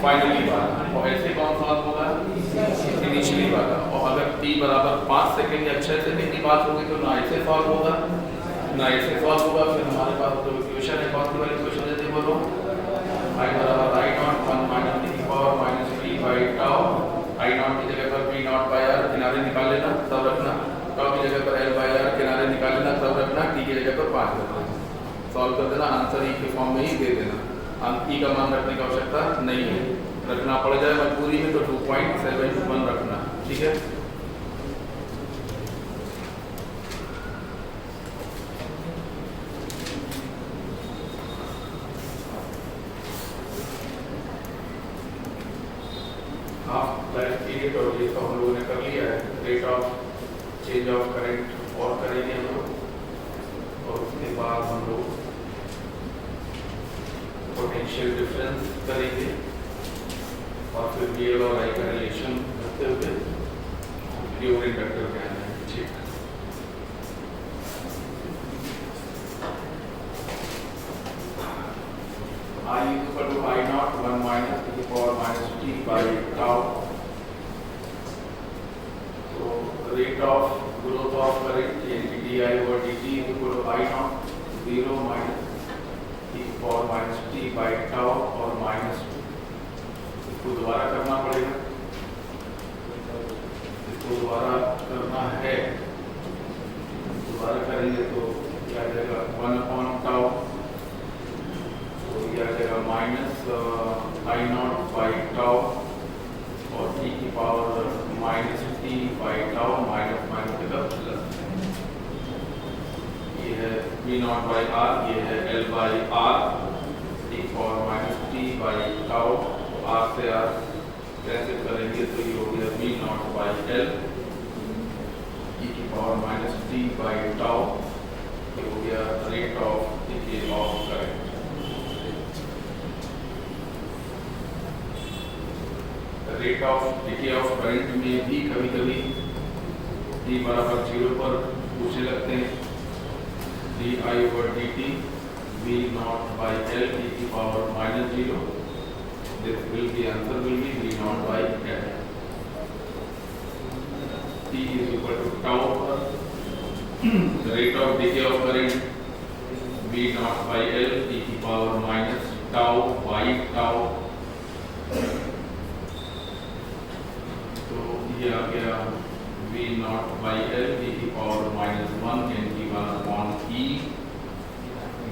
फाइनली वाला। और ऐसे कौन सॉल्व होगा? इनिशियली वाला। और अगर t बराबर 5 सेकंड या 6 सेकंड की बात होगी तो ना ऐसे सॉल्व होगा ना ऐसे सॉल्व होगा। फिर हमारे पास जो इक्वेशन है, कौन सी वाली इक्वेशन देते बोलो? I बराबर I नॉट 1 माइनस t की power minus t by tau. I not की जगह पर V नॉट बाई R किनारे निकाल लेना, सब रखना। टाउ की जगह पर L बाई R किनारे निकाल लेना, सब रखना। t की जगह पर 5 रखना, सॉल्व कर देना, आंसर ई के फॉर्म में ही दे देना। ई का मान रखने की आवश्यकता नहीं है, रखना पड़ जाए मजबूरी में तो 2.71 रखना, ठीक है। हाफ लाइफ पीरियड और ये तो हम लोगों ने कर लिया है। Rate of change of current और करेंगे हम लोग, और उसके बाद हम लोग पोटेंशियल डिफरेंस करेंगे और फिर VL और I का रिलेशन रखते हुए प्योर इंडक्टर का है, ठीक। I equal to I not 1 minus t की power minus t by tau. तो rate of growth of current यानी कि di over dt equal to I not 0 minus power minus T by tau और माइनस, इसको दोबारा करना पड़ेगा, इसको दोबारा करना है, दोबारा करेंगे तो क्या आ जाएगा 1 अपॉन टाउ, तो ये आ जाएगा minus I naught by tau और टी की power minus T by tau, minus minus का प्लस, ये है वी नॉट बाई आर, ये है L by R, T power minus T by tau, R से आर कैंसिल करेंगे तो ये हो गया वी नॉट बाई एल, ई की power minus T by tau, ये हो गया rate of decay of current. Rate of decay of current में भी कभी कभी टी बराबर 0 पर पूछने लगते हैं, D I over D T V not by L t की power minus 0, this will be answer will be v naught by l, t is equal to tau पर the rate of decay of current v naught by l t की power minus tau by tau, तो ये आ गया v naught by l t की पावर माइनस 1 n की 1 upon e,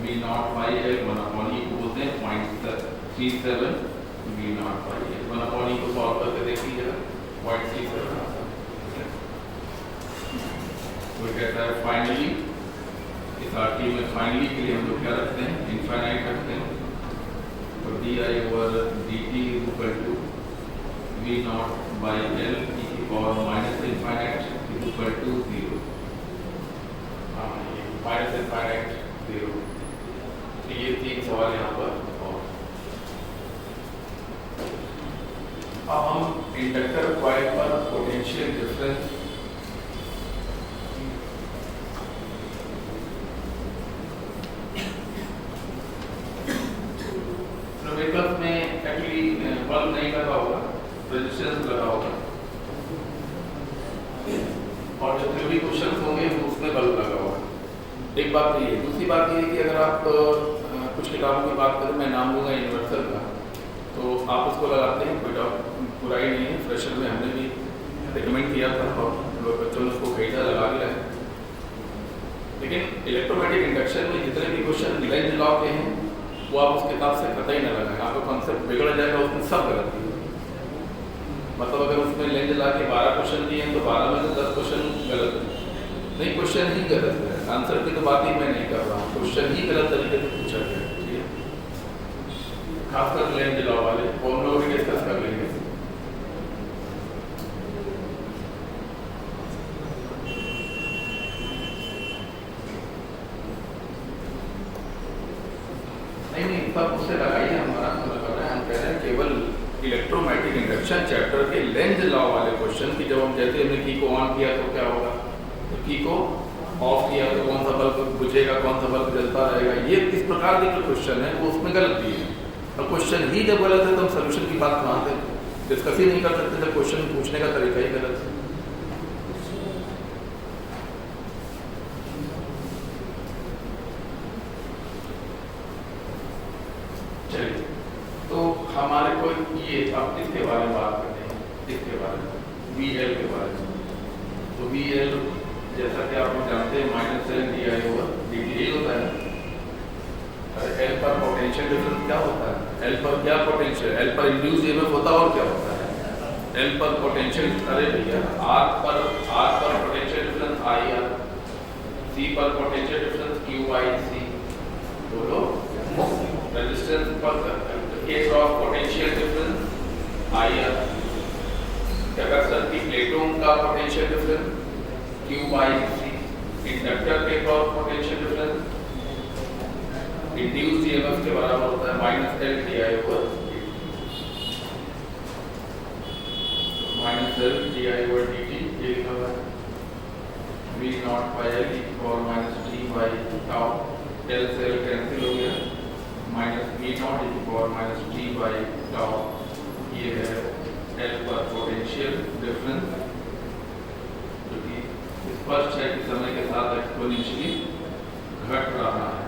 v naught by l 1 upon e को बोलते हैं 0.37 v naught by l, 1 upon e को सॉल्व करके देख लीजिएगा 0.37 आता है। वो कहता है फाइनली, इस आरटी में फाइनली के लिए हम लोग क्या रखते हैं, इनफाइनाइट रखते हैं, तो d I over D t is equal to V not by L ई की power minus infinite is equal to 0, minus infinite 0, तो ये 3 सवाल यहाँ पर। अब हम इंडक्टर कॉइल पर पोटेंशियल डिफरेंस व्हीकल्स में एक्चुअली बल्ब नहीं लगा होगा, रेजिस्टेंस लगा होगा, और जो थ्योरी क्वेश्चन होंगे उसमें बल्ब लगा होगा। एक बात तो ये, दूसरी बात ये है कि अगर आप कुछ किताबों की बात करें, मैं नाम लूँगा यूनिवर्सल का, तो आप उसको लगाते हैं, कोई डाउट बुराई नहीं है, फ्रेशर में हमने भी रिकमेंड किया था और बच्चों ने उसको खरीदा लगा लिया है। लेकिन इलेक्ट्रोमैटिक इंडक्शन में जितने भी क्वेश्चन लेंज लॉ के हैं वो आप उस किताब से कतई न लगाएं, आपका कॉन्सेप्ट बिगड़ जाएगा, उसमें सब गलत है। मतलब अगर उसमें लेंज ला के 12 क्वेश्चन दिए हैं तो 12 में से 10 क्वेश्चन गलत है, नहीं क्वेश्चन ही गलत है, आंसर की तो बात ही मैं नहीं कर रहा हूँ, क्वेश्चन ही गलत तरीके से पूछा गया, ठीक है, खासकर लेंज लॉ वाले वो हम लोग भी डिस्कस कर लेंगे। नहीं सब उससे लगाइए, हमारा मतलब कर रहे हैं, हम कह रहे हैं केवल इलेक्ट्रोमैटिक इंडक्शन चैप्टर के लेंज लॉ वाले क्वेश्चन की जब हम जैसे हमने की को ऑन किया तो क्या होगा, तो की को ऑफ किया तो कौन सा बल्ब बुझेगा, कौन सा बल्ब जलता रहेगा, ये इस प्रकार के जो क्वेश्चन है वो उसमें गलत भी है। और क्वेश्चन ही जब गलत है तो हम सोल्यूशन की बात कहाँ से डिस्कस ही नहीं कर सकते, जब क्वेश्चन पूछने का तरीका ही गलत है। चलिए, तो हमारे को ये अब इसके बारे में बात करते हैं, इसके बारे में VL के बारे में। तो VL जैसा कि आप लोग जानते हैं minus L D I over D T होता है। एल पर पोटेंशियल डिफरेंस क्या होता है, एल पर क्या पोटेंशियल, एल पर इंड्यूस ईएमएफ होता है और क्या होता है, एल पर पोटेंशियल, अरे भैया आर पर potential difference I R, C पर potential difference Q I C, बोलो रेजिस्टेंस पर case of potential difference I R, capacitor की प्लेटों का potential difference Q by C, inductor के cross potential difference induced EMF के बराबर होता है minus L D I over minus L D I over D T, ये लिखा हुआ है V not by L E और minus T by tau, L से एल कैंसिल हो गया, माइनस वी नॉट ई और माइनस टी बाई टाउ, ये है एल पर पोटेंशियल डिफरेंस जो कि स्पष्ट है कि समय के साथ एक्सपोनेंशियली घट रहा है।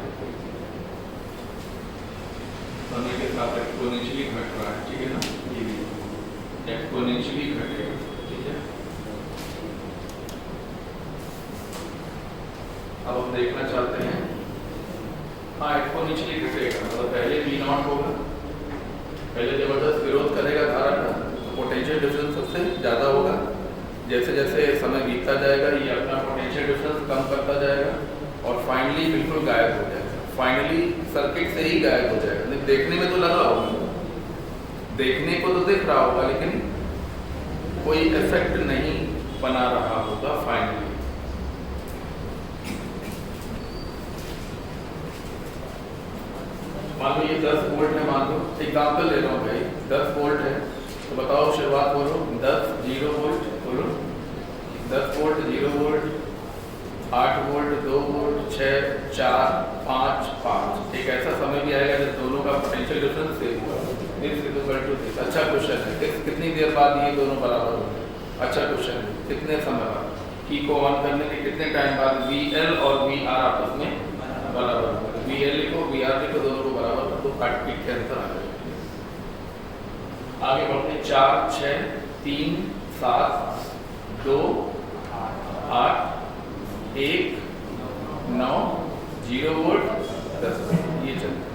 समय के साथ एक्सपोनेंशियली घट रहा है, ठीक है ना, ये भी एक्सपोनेंशियली घटेगा, ठीक है। अब हम देखना चाहते हैं, हाँ एक्सपोनेंशियली घटेगा, मतलब पहले V नॉट होगा, पहले जबरदस्त विरोध करेगा धारा का, तो पोटेंशियल डिफरेंस सबसे ज़्यादा होगा। जैसे जैसे समय बीतता जाएगा ये अपना पोटेंशियल डिफरेंस कम करता जाएगा और फाइनली बिल्कुल गायब हो जाएगा, फाइनली सर्किट से ही गायब हो जाएगा। नहीं, देखने में तो लग रहा होगा, देखने को तो दिख रहा होगा, लेकिन कोई इफेक्ट नहीं बना रहा होगा फाइनली। मान लो ये 10 वोल्ट है, मान लो एग्जाम्पल ले रहा हूँ भाई, 10 वोल्ट है, तो बताओ शुरुआत बोलो 10 0 वोल्ट, बोलो 10 वोल्ट 0 वोल्ट 8 वोल्ट 2 वोल्ट 6 4 5 5। एक ऐसा समय भी आएगा जब दोनों का पोटेंशियल डिफरेंस सेम होगा। अच्छा क्वेश्चन है, कितनी देर बाद ये दोनों बराबर होंगे? अच्छा क्वेश्चन है, कितने समय बाद? की को ऑन करने के कितने टाइम बाद VL और VR आपस में बराबर होगा? VL लिखो VR लिखो, दोनों को बराबर कर दो, काट पीट के आंसर आ जाएगा। आगे बढ़ते 4 6 3 7 2 8 1 9 0 वोल्ट 10 वोल्ट, ये चलता है।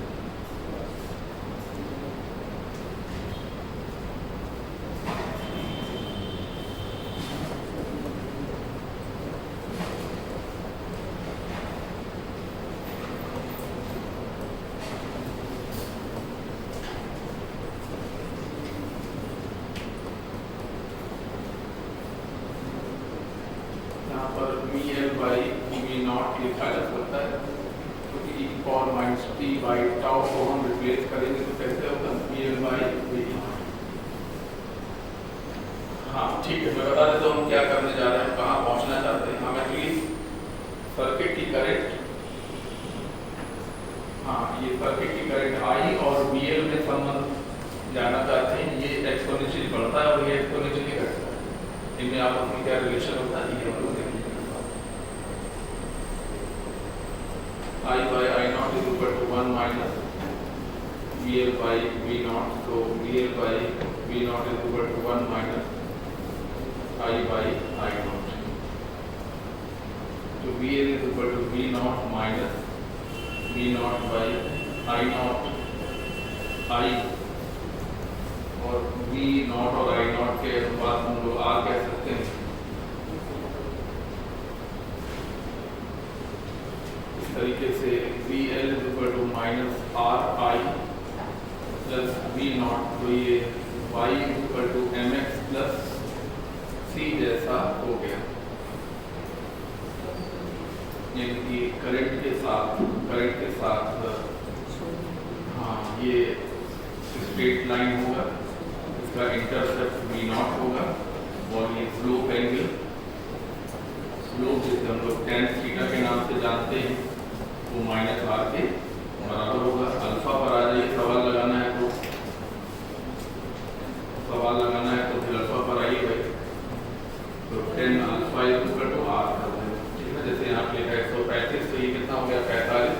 VL by V नॉट लिखा जा सकता है, क्योंकि e power minus t by tau को हम रिप्लेस करेंगे तो कैसे होगा? VL by V not. हाँ ठीक है, मैं बता देता हूँ हम क्या करने जा रहे हैं, कहाँ पहुँचना चाहते हैं। हम एटलीस्ट सर्किट की करंट, हाँ ये सर्किट की करंट I और VL में संबंध जानना चाहते हैं। ये एक्सपोनेंशियली बढ़ता है और ये एक्सपोनेंशियली घटता है, इनमें आपस में क्या रिलेशन होता है, ये हम लोग देखेंगे। I by I naught is equal to 1 minus VL by V naught, so VL by V naught is equal to 1 minus I by I naught. So VL is equal to V naught minus V naught by I naught, I और V naught और I naught के अनुपात हम लोग R कह सकते हैं। तरीके से VL is equal to minus RI plus V naught, तो ये Y is equal to MX plus C जैसा हो गया। यानी कि करंट के साथ हाँ ये स्ट्रेट लाइन होगा, इसका इंटरसेप्ट V naught होगा और ये स्लोप एंगल, स्लोप जिसे हम लोग tan थीटा के नाम से जानते हैं, वो माइनस R के बराबर होगा। अल्फा पर आ जाइए, सवाल लगाना है तो फिर अल्फा पर आइए भाई, तो 10 alpha is equal to R करते हैं, ठीक है। जैसे यहाँ पे लिखा है 135, तो ये कितना हो गया 45,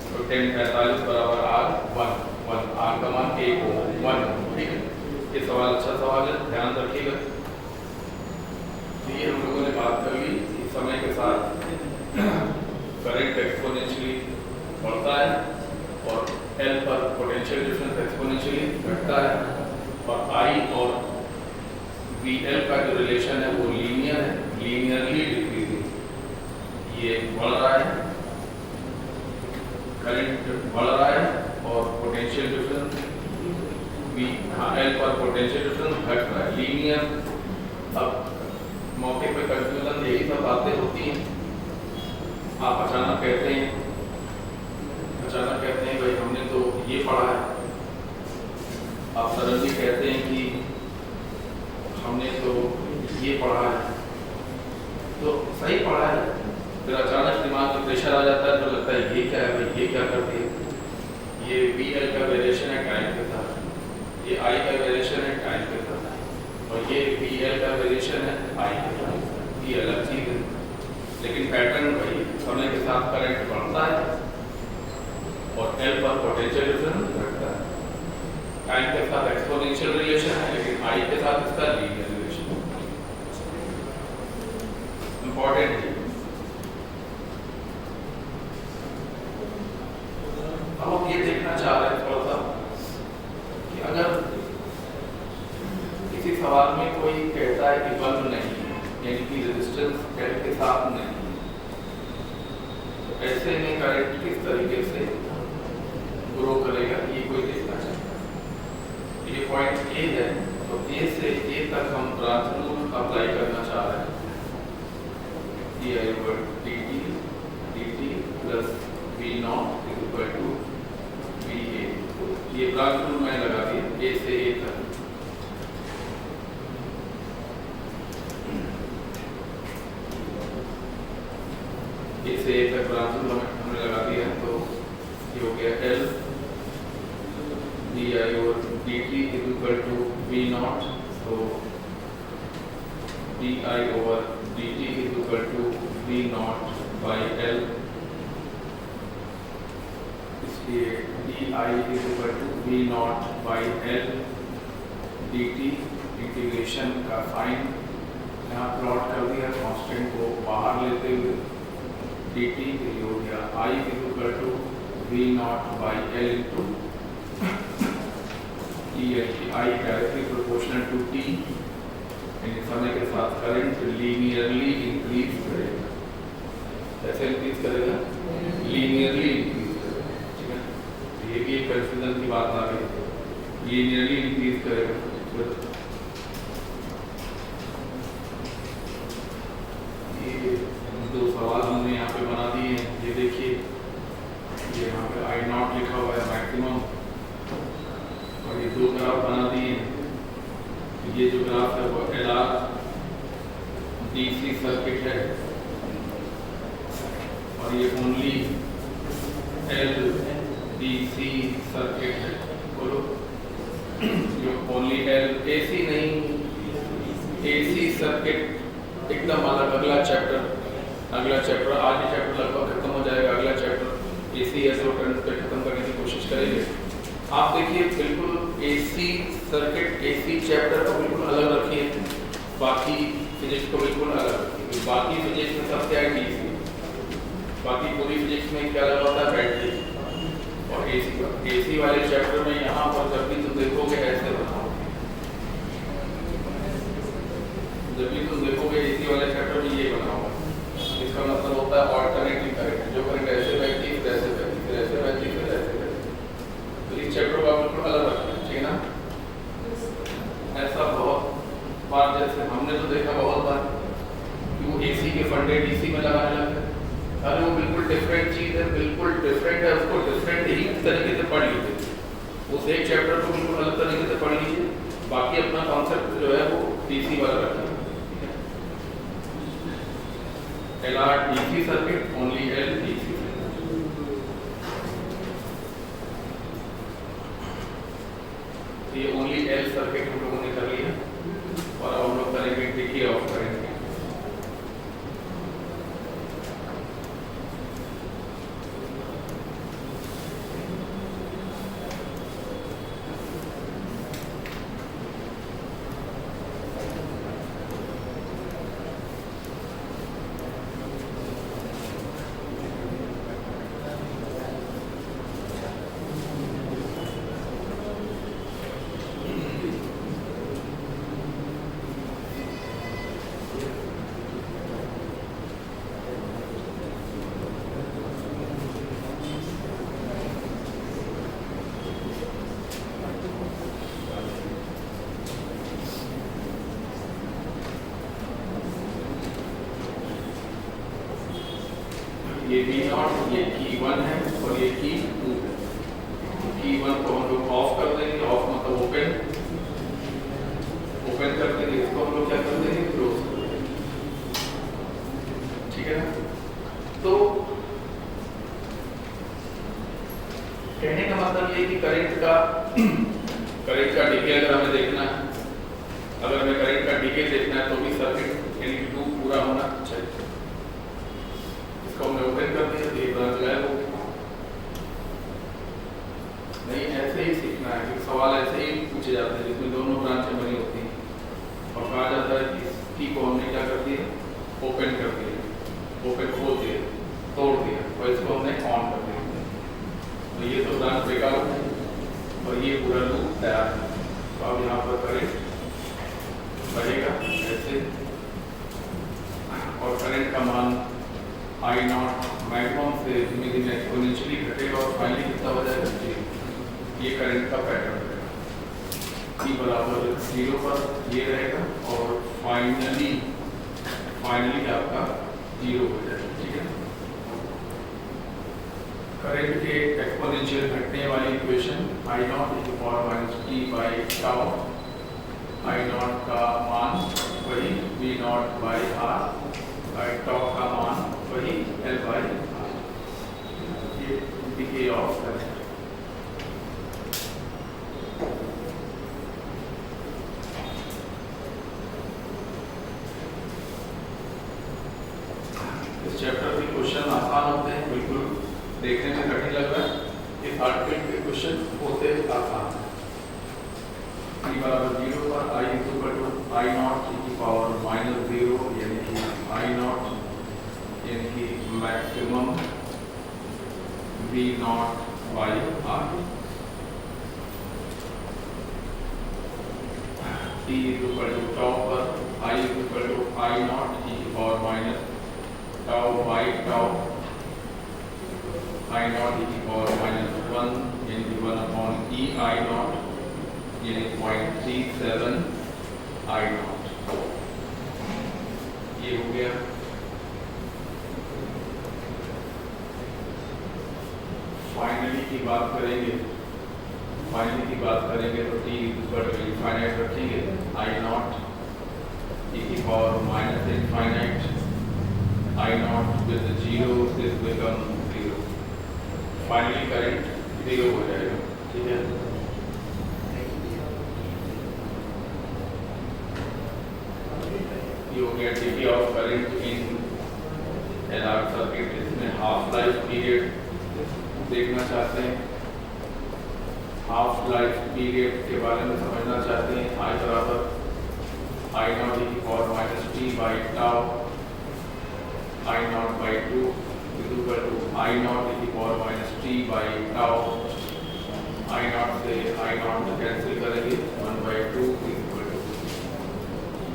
तो 10 45 बराबर R 1 R का मान 1 होगा 1, ठीक है। ये सवाल अच्छा सवाल है, ध्यान रखिएगा। ये हम लोगों ने बात कर ली, इस समय के साथ करंट एक्सपोनेंशियली बढ़ता है और L पर पोटेंशियल डिफरेंस एक्सपोनेंशियली घटता है, और I और VL का जो रिलेशन है वो लीनियर है, लीनियरली डिक्रीजिंग। ये बढ़ रहा है, करंट बढ़ रहा है और पोटेंशियल डिफरेंस L पर पोटेंशियल डिफरेंस घट रहा है, लीनियर। अब मौके पे कंफ्यूजन यही सब बातें होती हैं। आप अचानक कहते हैं भाई हमने तो ये पढ़ा है, आप सडनली कहते हैं कि हमने तो ये पढ़ा है, तो सही पढ़ा है, फिर अचानक दिमाग में प्रेशर आ जाता है तो लगता है ये क्या है भाई, ये क्या कर दिया। ये VL का वेरिएशन है टाइम के साथ, ये I का वेरिएशन है टाइम के साथ, और ये VL का वेरिएशन है I के साथ, ये अलग चीज़ है। लेकिन पैटर्न वही, समय के साथ करंट बढ़ता है और L पर पोटेंशियल डिफरेंस घटता है। टाइम के साथ एक्सपोनेंशियल रिलेशन है, लेकिन आई के साथ इसका लीनियर रिलेशन इंपॉर्टेंट है। अब हम ये देखना चाह रहे हैं थोड़ा सा कि अगर किसी सवाल में कोई कहता है कि बल्ब नहीं है, यानी कि रेजिस्टेंस L के साथ नहीं है, तो ऐसे में करंट किस तरीके से ग्रो करेगा, ये कोई देखना चाहता है। ये पॉइंट ए है, तो ए से ए तक हम ब्रांच रूल अप्लाई करना चाह रहे हैं। dt plus V naught is equal to VA। ये ब्रांच रूल मैंने लगा दिया ए से ए तक। ए से ए तक ब्रांच रूल हमने लगा दिया, तो ये हो गया L di over dt is equal to V naught, so di over dt is equal to V naught by L, इसलिए di is equal to V naught by L dt। Integration का साइन यहाँ प्लॉट कर दिया, कांस्टेंट को बाहर लेते हुए dt के लिए हो गया I is equal to V naught by L into I directly proportional to T, यानी समय के साथ करंट लीनियरली इंक्रीज करेगा। कैसे इंक्रीज करेगा? लीनियरली इंक्रीज करेगा। ठीक है, ये भी एक कंफ्यूजन की बात आ गई, लीनियरली इंक्रीज करेगा। ये दो सवाल हमने यहाँ पे बना दिए हैं, ये देखिए, ये यहाँ पे I नॉट लिखा हुआ है मैक्सिमम, और ये दो ग्राफ बना दिए हैं। ये जो ग्राफ है वो LR DC सर्किट है, और ये ओनली L DC सर्किट है। बोलो, जो ओनली L AC नहीं, AC सर्किट एकदम अलग। अगला चैप्टर आज ही चैप्टर लगभग खत्म हो जाएगा, अगला चैप्टर AC एसोटेरिक पे खत्म करने की कोशिश करेंगे। आप देखिए, बिल्कुल AC सर्किट AC चैप्टर को बिल्कुल अलग रखिए, बाकी फिजिक्स को बिल्कुल अलग रखिए। बाकी फिजिक्स में सब क्या है? DC। बाकी पूरी फिजिक्स में क्या लगा होता है? बैटरी। और AC वाले चैप्टर में यहाँ पर जब भी तुम देखोगे ऐसे बनाओगे, AC वाले चैप्टर में ये बनाओगे, इसका मतलब होता है ऑल्टरनेटिव करंट। जो करंट ऐसे बहती है, ऐसे बहती है, ऐसे बहती है, ऐसे बहती है। तो इस चैप्टर को आप बिल्कुल अलग रखना है, ठीक है ना? ऐसा बहुत बार, जैसे हमने तो देखा बहुत बार कि वो AC के फंडे DC में लगाने लगते हैं। अरे वो बिल्कुल डिफरेंट चीज़ है, बिल्कुल डिफरेंट है, उसको डिफरेंट ही तरीके से पढ़ लीजिए। उस एक चैप्टर को बिल्कुल अलग तरीके से पढ़ लीजिए, बाकी अपना कॉन्सेप्ट जो है वो DC वाला रखना है। LR DC circuit, only L DC circuit. ये ओनली L सर्किट हम लोगों ने कर लिया, और अब हम लोग करेंगे डिके ऑफ करंट। ये V नॉट, ये की 1 है और ये की 2 है। की 1 को हम लोग ऑफ कर देंगे, ऑफ मतलब ओपन कर देंगे, इसको हम लोग क्या कर देंगे? क्लोज कर देंगे। ठीक है ना? तो कहने का मतलब ये कि करंट का डीके अगर हमें देखना है, अगर हमें करंट का डीके देखना है, तो भी सर्किट यानी 2 पूरा होना चाहिए। इसको हमने ओपन कर दिया, तो ये ब्रांच गायब हो गया। नहीं, ऐसे ही सीखना है कि सवाल ऐसे ही पूछे जाते हैं जिसमें दोनों ब्रांचें बनी होती हैं और कहा जाता है कि की को हमने क्या कर दिया, ओपन कर दिया, ओपन खोल दिया, तोड़ दिया और इसको हमने ऑन कर दिया। तो ये तो ब्रांच ब्रेकआउट है और ये पूरा लूप तैयार है। तो अब यहाँ पर करंट बढ़ेगा ऐसे और करंट का मान आई नॉट मैक्सिमम से धीमे धीमे एक्सपोनेंशियली घटेगा और फाइनली कितना हो जाएगा, ये करंट का पैटर्न रहेगा। ई बराबर 0 पर ये रहेगा और फाइनली आपका 0 हो जाएगा। ठीक है, करंट के एक्सपोनेंशियल घटने वाली equation I naught to power minus T by tau, I naught का मान वही V not by R by tau का मान वही एल बाई आर, ये डिके ऑफ करंट। इस चैप्टर के क्वेश्चन आसान होते हैं, बिल्कुल देखने में कठिन लग रहा है, इस आर्टिकल के क्वेश्चन होते आसान है। ई बराबर 0 पर I equal to I not की पावर माइनस 0 यानी कि आई नॉट यानी कि maximum V not by R, T equal to tau पर I equal to I not की power minus tau by tau, I not की पावर माइनस 1 यानी कि 1 अपॉन ई आई नॉट यानी 0.37 आई नॉट, ये हो गया। फाइनली की बात करेंगे, फाइनली की बात करेंगे तो टी इक्वल टू इनफाइनाइट रखेंगे, आई नॉट ई की power minus infinite, I not with 0 this become 0, finally current 0 हो जाएगा। ठीक है, ये हो गया decay of current in LR circuit. इसमें हाफ लाइफ पीरियड देखना चाहते हैं, हाफ लाइफ पीरियड के बारे में समझना चाहते हैं। आई बराबर आई नॉट की power minus T by tau, I naught by 2 equal to I not की power minus T by tau, I naught से आई नॉट कैंसिल करेंगे, 1/2 equal to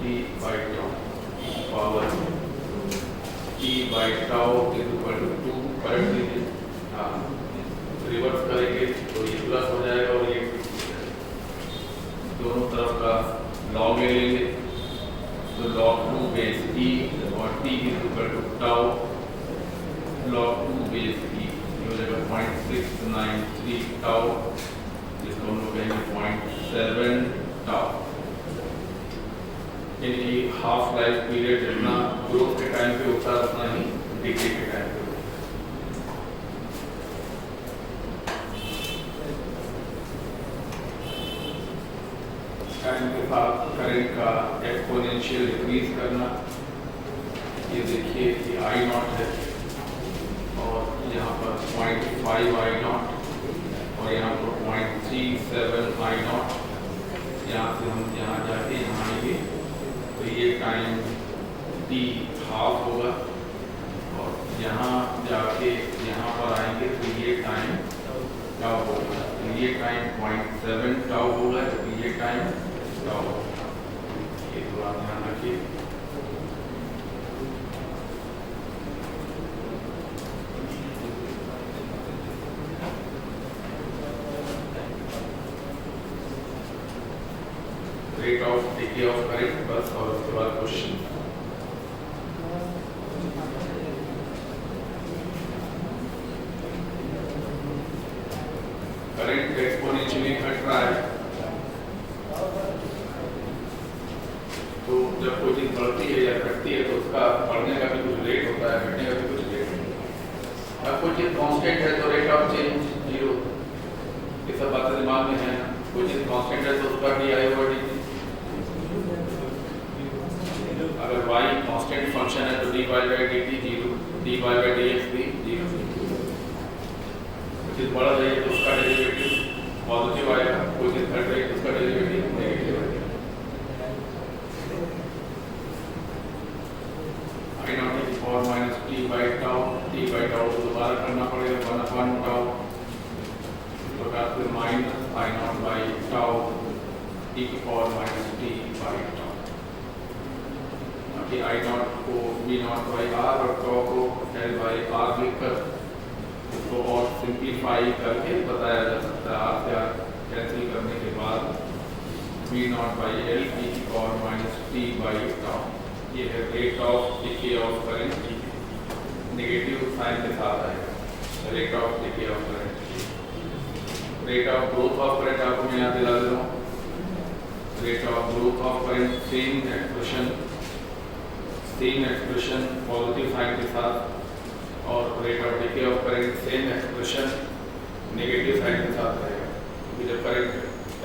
t by tau power t by tau equal to 2 पलट दीजिए, हाँ रिवर्स करेंगे तो ये प्लस हो जाएगा और ये दोनों तरफ का लॉग ले लेंगे तो log 2 बेस e और t equal to tau log 2 base e, ये हो जाएगा 0.693 टाउ, जिसको हम लोग कहेंगे 0.7 टाउ। यानी हाफ लाइफ पीरियड जितना ग्रोथ के टाइम पे होता है उतना ही डिके के टाइम पे होता है। टाइम के साथ करंट का एक्सपोनेंशियल डिक्रीज करना, ये देखिए कि आई नॉट है और यहाँ पर 0.5 आई नॉट और यहाँ पर 0.37 आई नॉट, यहाँ से हम यहाँ जाके यहाँ आएंगे तो ये टाइम t हाफ होगा और यहाँ जाके यहाँ पर आएंगे तो ये टाइम टाउ होगा, तो ये टाइम 0.7 टाउ होगा, तो ये टाइम टाउ होगा। ये तो आप ध्यान रखिए। Rate of decay of current बस, और उसके बाद क्वेश्चन। करंट एक्सपोनेंशियली घट रहा है तो जब कोई चीज बढ़ती है या घटती है तो उसका बढ़ने का भी कुछ रेट होता है, घटने का भी कुछ रेट होता है। अब कोई चीज कांस्टेंट है तो रेट ऑफ चेंज 0, ये सब बातें दिमाग में है। कोई चीज कांस्टेंट है तो उसका डी आई ओवर डी, अगर y कांस्टेंट फंक्शन है तो dy by dt 0, dy by dx भी 0। कुछ बढ़ रही है तो उसका डेरिवेटिव पॉजिटिव आएगा, कोई चीज घट रही है उसका डेरिवेटिव नेगेटिव आएगा। आई नॉट की power minus T by tau तो दोबारा करना पड़ेगा 1 अपॉन टाउ, इस प्रकार से minus I naught by tau t की power minus T by tau. बाकी आई नॉट को बी नॉट बाई आर और टाउ को एल बाई आर लिखकर इसको और सिंप्लीफाई करके बताया जा सकता है। आर से आर कैंसिल करने के बाद B naught by L t की power minus T by tau, ये है rate of decay of current, negative sign के साथ आएगा rate of decay of current. Rate of growth of current आपको मैं यहाँ दिला देता हूँ। Rate of growth of current same expression positive sign के साथ, और rate of decay of current same expression negative sign के साथ रहेगा, क्योंकि जब करंट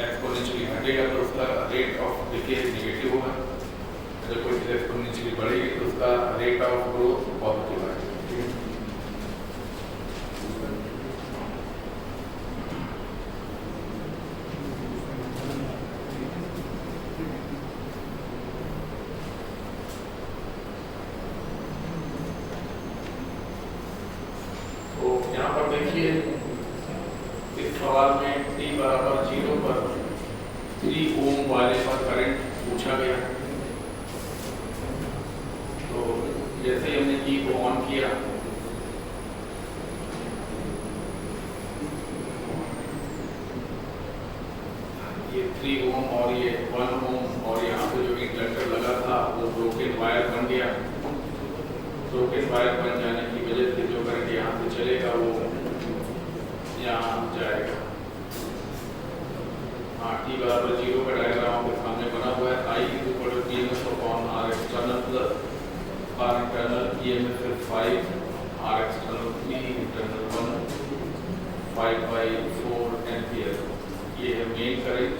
एक्सपोनेंशियली घटेगा तो उसका रेट ऑफ डिके नेगेटिव होगा, जब कोई चीज एक्सपोनेंशियली बढ़ेगी तो उसका रेट ऑफ ग्रोथ पॉजिटिव आएगा। तो यहाँ पर देखिए इस सवाल में t बराबर 0 पर 3 ओम वाले पर करंट पूछा गया। तो जैसे ही हमने की को ऑन किया ये 3 ओम और ये 1 ओम और यहाँ पे जो इंडक्टर लगा था वो ब्रोकन वायर बन गया। ब्रोकन वायर बन जाने की वजह से जो करंट यहाँ से चलेगा वो यहाँ जाएगा। हाँ, t बराबर 0 का डायग्राम आपके सामने बना हुआ है। I is equal to EMF upon R external plus R internal, EMF is 5, R external 3, internal 1, 5 by 4 ampere. ये है मेन करंट।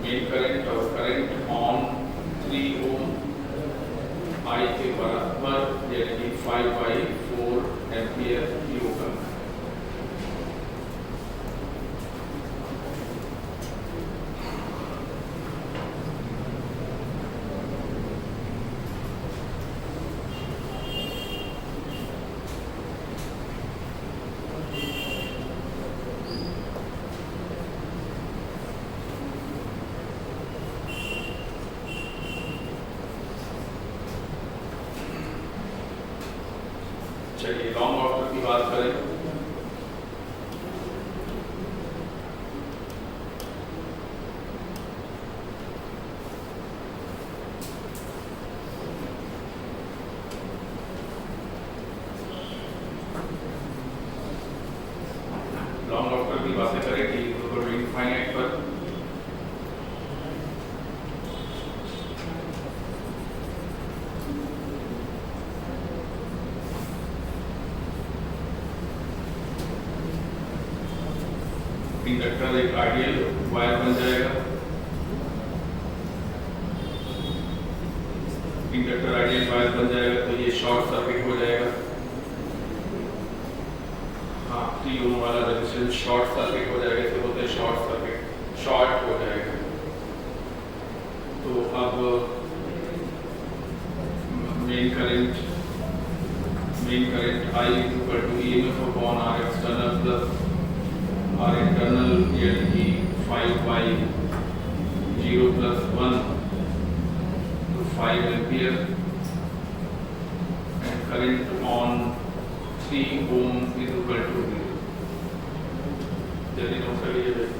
मेन करंट और करंट ऑन 3 ओम I के बराबर यानी कि 5 by 4 एम्पियर की होगा। चलिए लॉन्ग ऑर्डर की बात करें। लॉन्ग ऑर्डर की बातें करें कि इनफाइनाइट पर इंडक्टर एक आइडियल वायर बन जाएगा। इंडक्टर आइडियल वायर बन जाएगा तो ये शॉर्ट सर्किट हो जाएगा। हाँ, 3 ओम वाला रेजिस्टेंस शॉर्ट सर्किट हो जाएगा। इसे बोलते हैं शॉर्ट सर्किट, शॉर्ट हो जाएगा। तो अब main current I equal to EMF upon R external plus R internal यानी कि 5 by 0 plus 1 to 5 ampere, and current on 3 ohm is equal to 0। जल्दी नोट कर लीजिए।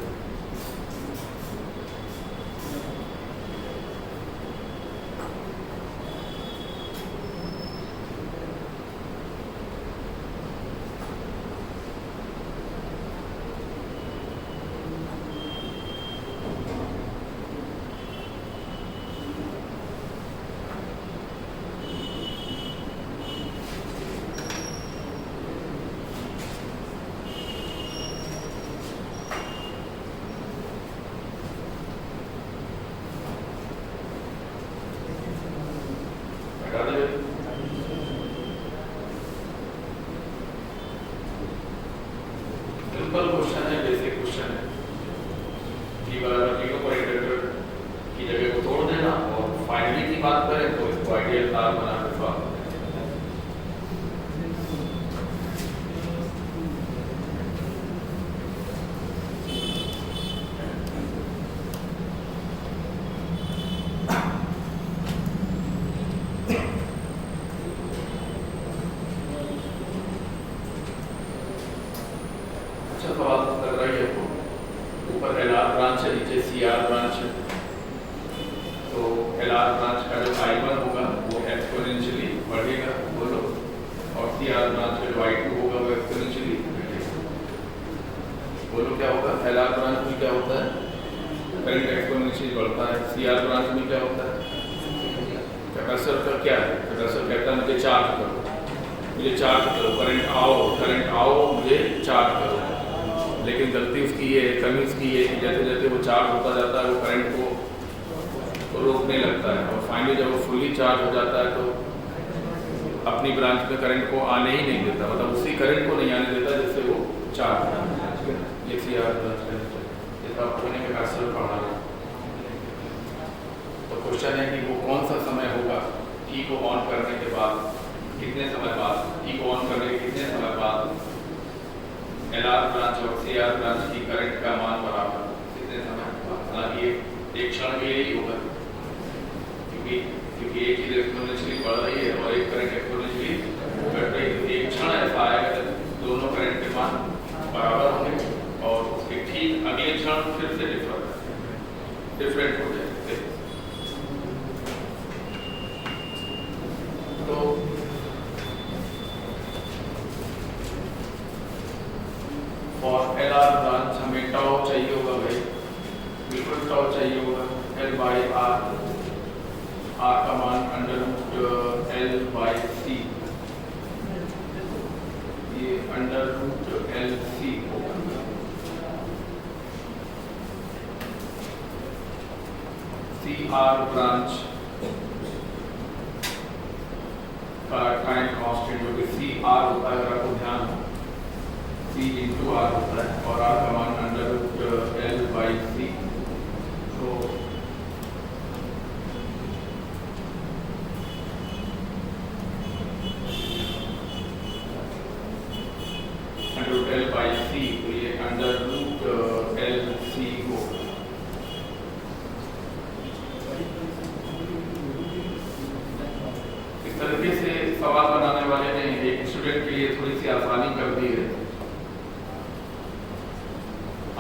सिंपल क्वेश्चन है, बेसिक क्वेश्चन है। टी बराबर टी को इंटीग्रेटर की जगह को तोड़ देना और फाइनली की बात करें तो इसको आइडियल तार बना के सॉल्व करें। अच्छा सवाल लग रहा है आपको, ऊपर LR ब्रांच है, नीचे CR ब्रांच है। तो LR ब्रांच का जो I1 होगा वो एक्सपोनेंशियली बढ़ेगा, बोलो, और CR ब्रांच का जो I2 होगा वो एक्सपोनेंशियली घटेगा। बोलो क्या होगा? LR ब्रांच में क्या होता है? करंट एक्सपोनेंशियली बढ़ता है। CR ब्रांच में क्या होता है? कैपेसिटर का क्या है? कैपेसिटर कहता है मुझे चार्ज करो, मुझे चार्ज करो, करंट आओ, मुझे चार्ज करो। लेकिन गलती उसकी ये, कमी उसकी ये कि जैसे जैसे वो चार्ज होता जाता है वो करंट को रोकने लगता है, और फाइनली जब वो फुली चार्ज हो जाता है तो अपनी ब्रांच में करंट को आने ही नहीं देता, मतलब उसी करंट को नहीं आने देता जिससे वो चार्ज हो जाता है। ये CR ब्रांच है, इसका आपको नहीं कैपेसिटर पढ़ा है। तो क्वेश्चन है कि वो कौन सा समय होगा टी को ऑन करने के बाद, कितने समय बाद, टी को ऑन करने के कितने समय बाद LR ब्रांच और CR ब्रांच की करंट का मान बराबर कितने समय बाद। हालांकि एक क्षण के लिए ही होगा, क्योंकि एक चीज एक्सपोनेंशियली बढ़ रही है और एक करंट एक्सपोनेंशियली घट रही है। तो एक क्षण ऐसा आएगा जब दोनों करंट के मान बराबर होंगे और उसके ठीक अगले क्षण फिर से डिफरेंट हो जाएंगे। तो और LR ब्रांच हमें टाउ चाहिए होगा भाई, बिल्कुल टाउ चाहिए होगा, L/R, R का मान √L/C, ये √LC होगा। CR ब्रांच का टाइम कांस्टेंट जो कि CR होता है, अगर आपको ध्यान हो, C into R होता है और R का मान √L/C। तो √L/C, तो ये √LC होगा। इस तरीके से सवाल बनाने वाले ने एक स्टूडेंट के लिए थोड़ी सी आसानी कर दी है।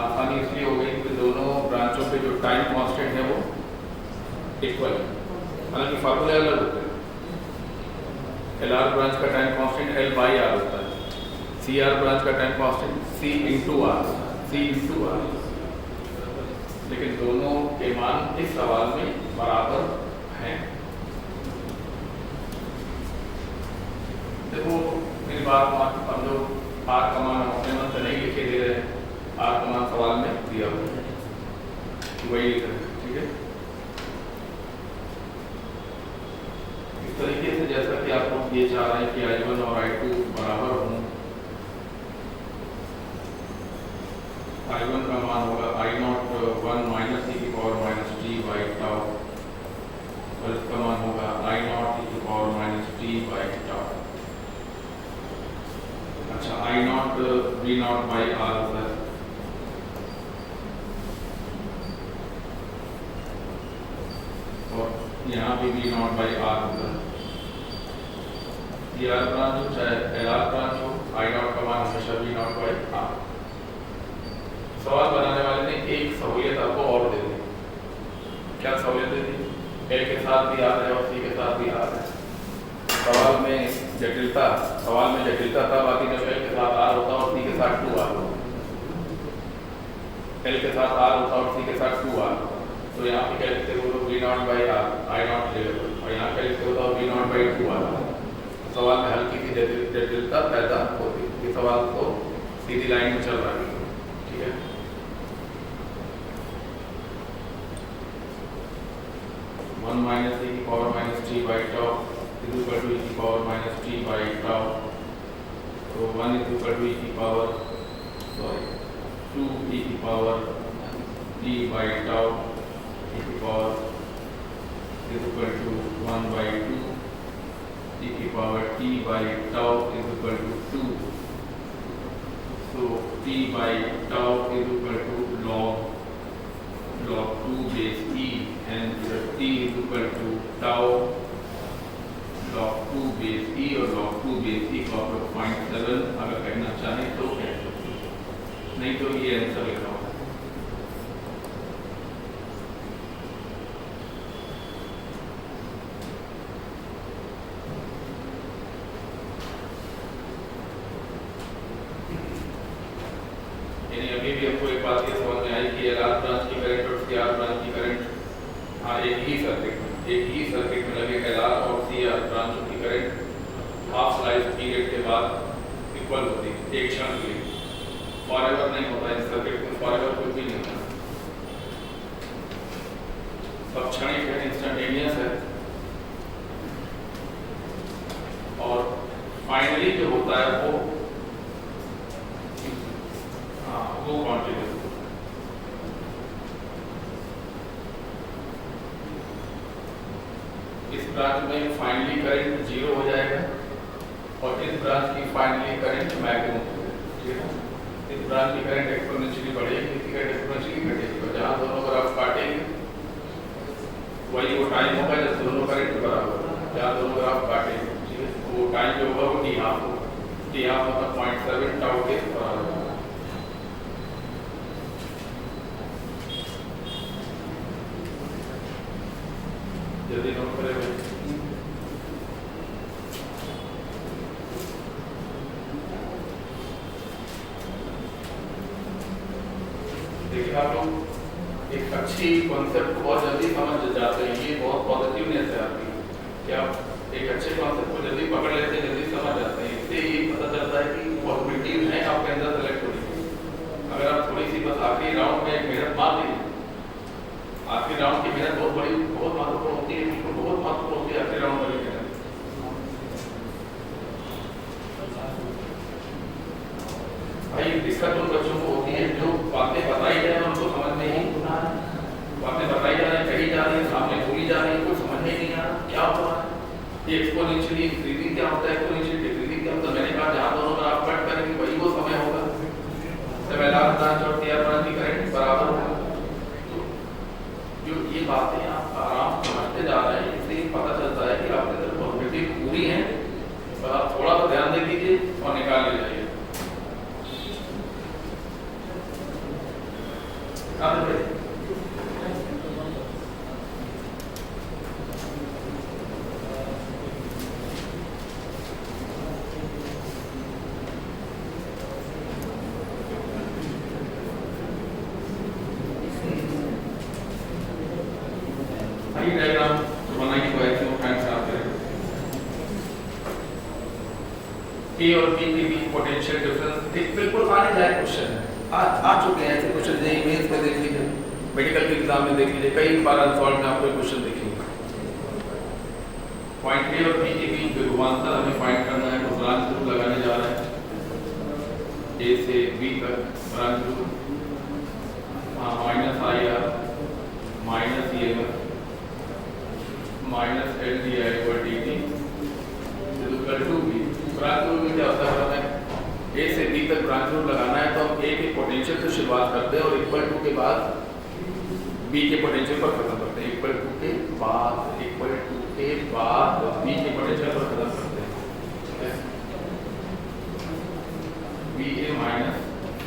आसानी इसलिए हो गई कि दोनों ब्रांचों पे जो टाइम कांस्टेंट है वो इक्वल है, हालांकि फार्मूले अलग होते हैं। LR ब्रांच का टाइम कांस्टेंट L/R होता है, CR ब्रांच का time constant C into R, लेकिन दोनों के मान इस सवाल में बराबर हैं। देखो मेरी बात मान, हम लोग R का मान अपने मन से नहीं लिखे दे रहे हैं, R का मान सवाल में दिया हुआ है, वही लिख रहे हैं, ठीक है। इस तरीके से जैसा कि आप लोग ये चाह रहे हैं कि I1 और I2 बराबर हों, I1 का मान होगा I01 माइनस e की power minus t by tau, और इसका मान होगा I0 e की power minus t by tau. अच्छा, I0 V0 बाई R होता है, और यहाँ भी V0 बाई R होता है। CR ब्रांच हो चाहे LR ब्रांच हो, I0 का मान हमेशा V0 बाई R। सवाल बनाने वाले ने एक सहूलियत आपको और दे दी। क्या सहूलियत दे दी? L के साथ भी R है और C के साथ भी R है। सवाल में जटिलता तब आती जब L के साथ R होता और C के साथ 2R होता। L के साथ R होता और C के साथ 2R होता। तो यहाँ पे क्या लिखते हो लोग V0 by R, I0 level, और यहाँ क्या लिखते होता V0 बाई 2R। सवाल में हल्की सी जटिलता पैदा होती है। ये सवाल तो सीधी लाइन में चल रहा है, ठीक है। वन माइनस e की power minus t by tau is equal to e की power minus t by tau. तो 1 इज इक्वल टू e की पावर, सॉरी 2 e की power t by tau e की power is equal to 1 by 2 e की power t by tau is equal to 2. So t by tau is equal to log 2 base e, and t is equal to tau log 2 base e, और log 2 base e को आप लोग 0.7 अगर कहना चाहें तो कह सकते हैं, नहीं तो ये आंसर लिखा होगा। यानी अभी भी हमको एक बात ये समझ में आई कि LR ब्रांच की करंट और CR ब्रांच की करंट एक ही सर्किट में लगे LR और CR ब्रांचों की करंट हाफ लाइफ पीरियड के बाद इक्वल होती है, एक क्षण के लिए। फॉरएवर नहीं होता इस सर्किट में, फॉरएवर कुछ भी नहीं होता, सब क्षणिक है, इंस्टेंटेनियस है। और फाइनली जो होता है वो कॉन्टिन्यूस। इस ब्रांच में फाइनली करंट 0 हो जाएगा और इस ब्रांच की फाइनली करंट मैक्सिमम हो जाएगी, ठीक है। इस ब्रांच की करंट एक्सपोनेंशियली बढ़ेगी, इसकी करंट एक्सपोनेंशियली घटेगी, और जहाँ दोनों ग्राफ काटेंगे वही वो टाइम होगा जब दोनों करंट बराबर होगा, जहाँ दोनों ग्राफ काटेंगे, ठीक है। वो टाइम जो होगा वो टी हाफ होगा, टी हाफ मतलब 0.7 टाउ के बराबर होगा। जल्दी नोट करें भाई। देखिए आप लोग एक अच्छी कॉन्सेप्ट को बहुत जल्दी समझ जाते हैं, ये बहुत पॉजिटिवनेस है आपकी कि आप एक अच्छे कॉन्सेप्ट को जल्दी पकड़ लेते हैं, जल्दी समझ जाते हैं। इससे ये पता चलता है कि पॉसिबिलिटीज हैं आपके अंदर सेलेक्ट होने की। अगर आप थोड़ी सी बस आखिरी राउंड में एक मेहनत मार लीजिए, आखिरी राउंड की मेहनत बहुत बड़ी, बहुत महत्वपूर्ण होती है, बिल्कुल बहुत महत्वपूर्ण होती है आखिरी राउंड वाली मेहनत। भाई दिक्कत उन बच्चों को होती है जो बातें बताई जाए उनको समझ में ही, बातें बताई जा रही है, कही जा रही है, सामने बोली जा रही है, कोई समझ नहीं आ रहा क्या हो रहा है। ये एक्सपोनेंशियली इंक्रीजिंग क्या होता है, एक्सपोनेंशियली डिक्रीजिंग क्या होता है। मैंने कहा जहाँ दोनों में आप कट करेंगे वही वो समय होगा जब LR ब्रांच और CR ब्रांच की करंट बराबर होगा। जो ये बातें आप आराम समझते जा रहे हैं, इससे पता चलता है कि आपके अंदर पॉजिटिव पूरी है, पर आप थोड़ा सा ध्यान दे दीजिए और निकाल ले जाइए। डायग्राम जो बनाएंगे तो ऐसे वो फ्रेंड्स आप करेंगे। ए और बी के बीच पोटेंशियल डिफरेंस एक बिल्कुल आने लायक क्वेश्चन है, आ चुके हैं ऐसे क्वेश्चन। जे इमेज में देख लीजिए, मेडिकल के एग्जाम में देख लीजिए, कई बार अनसॉल्व में आपको क्वेश्चन देखेंगे। पॉइंट ए और बी के बीच विभवांतर हमें फाइंड करना है, तो ब्रांच रूल लगाने जा रहे हैं। ए से बी तक branch rule minus I R minus E M minus L D I over D T equal to B. Branch rule में क्या होता है, हमें ए से बी तक ब्रांच रूल लगाना है, तो हम ए के पोटेंशियल से शुरुआत करते हैं और इक्वल टू के बाद बी के पोटेंशियल पर खत्म करते हैं। इक्वल टू के बाद बी के पोटेंशियल पर खत्म करते हैं। B A minus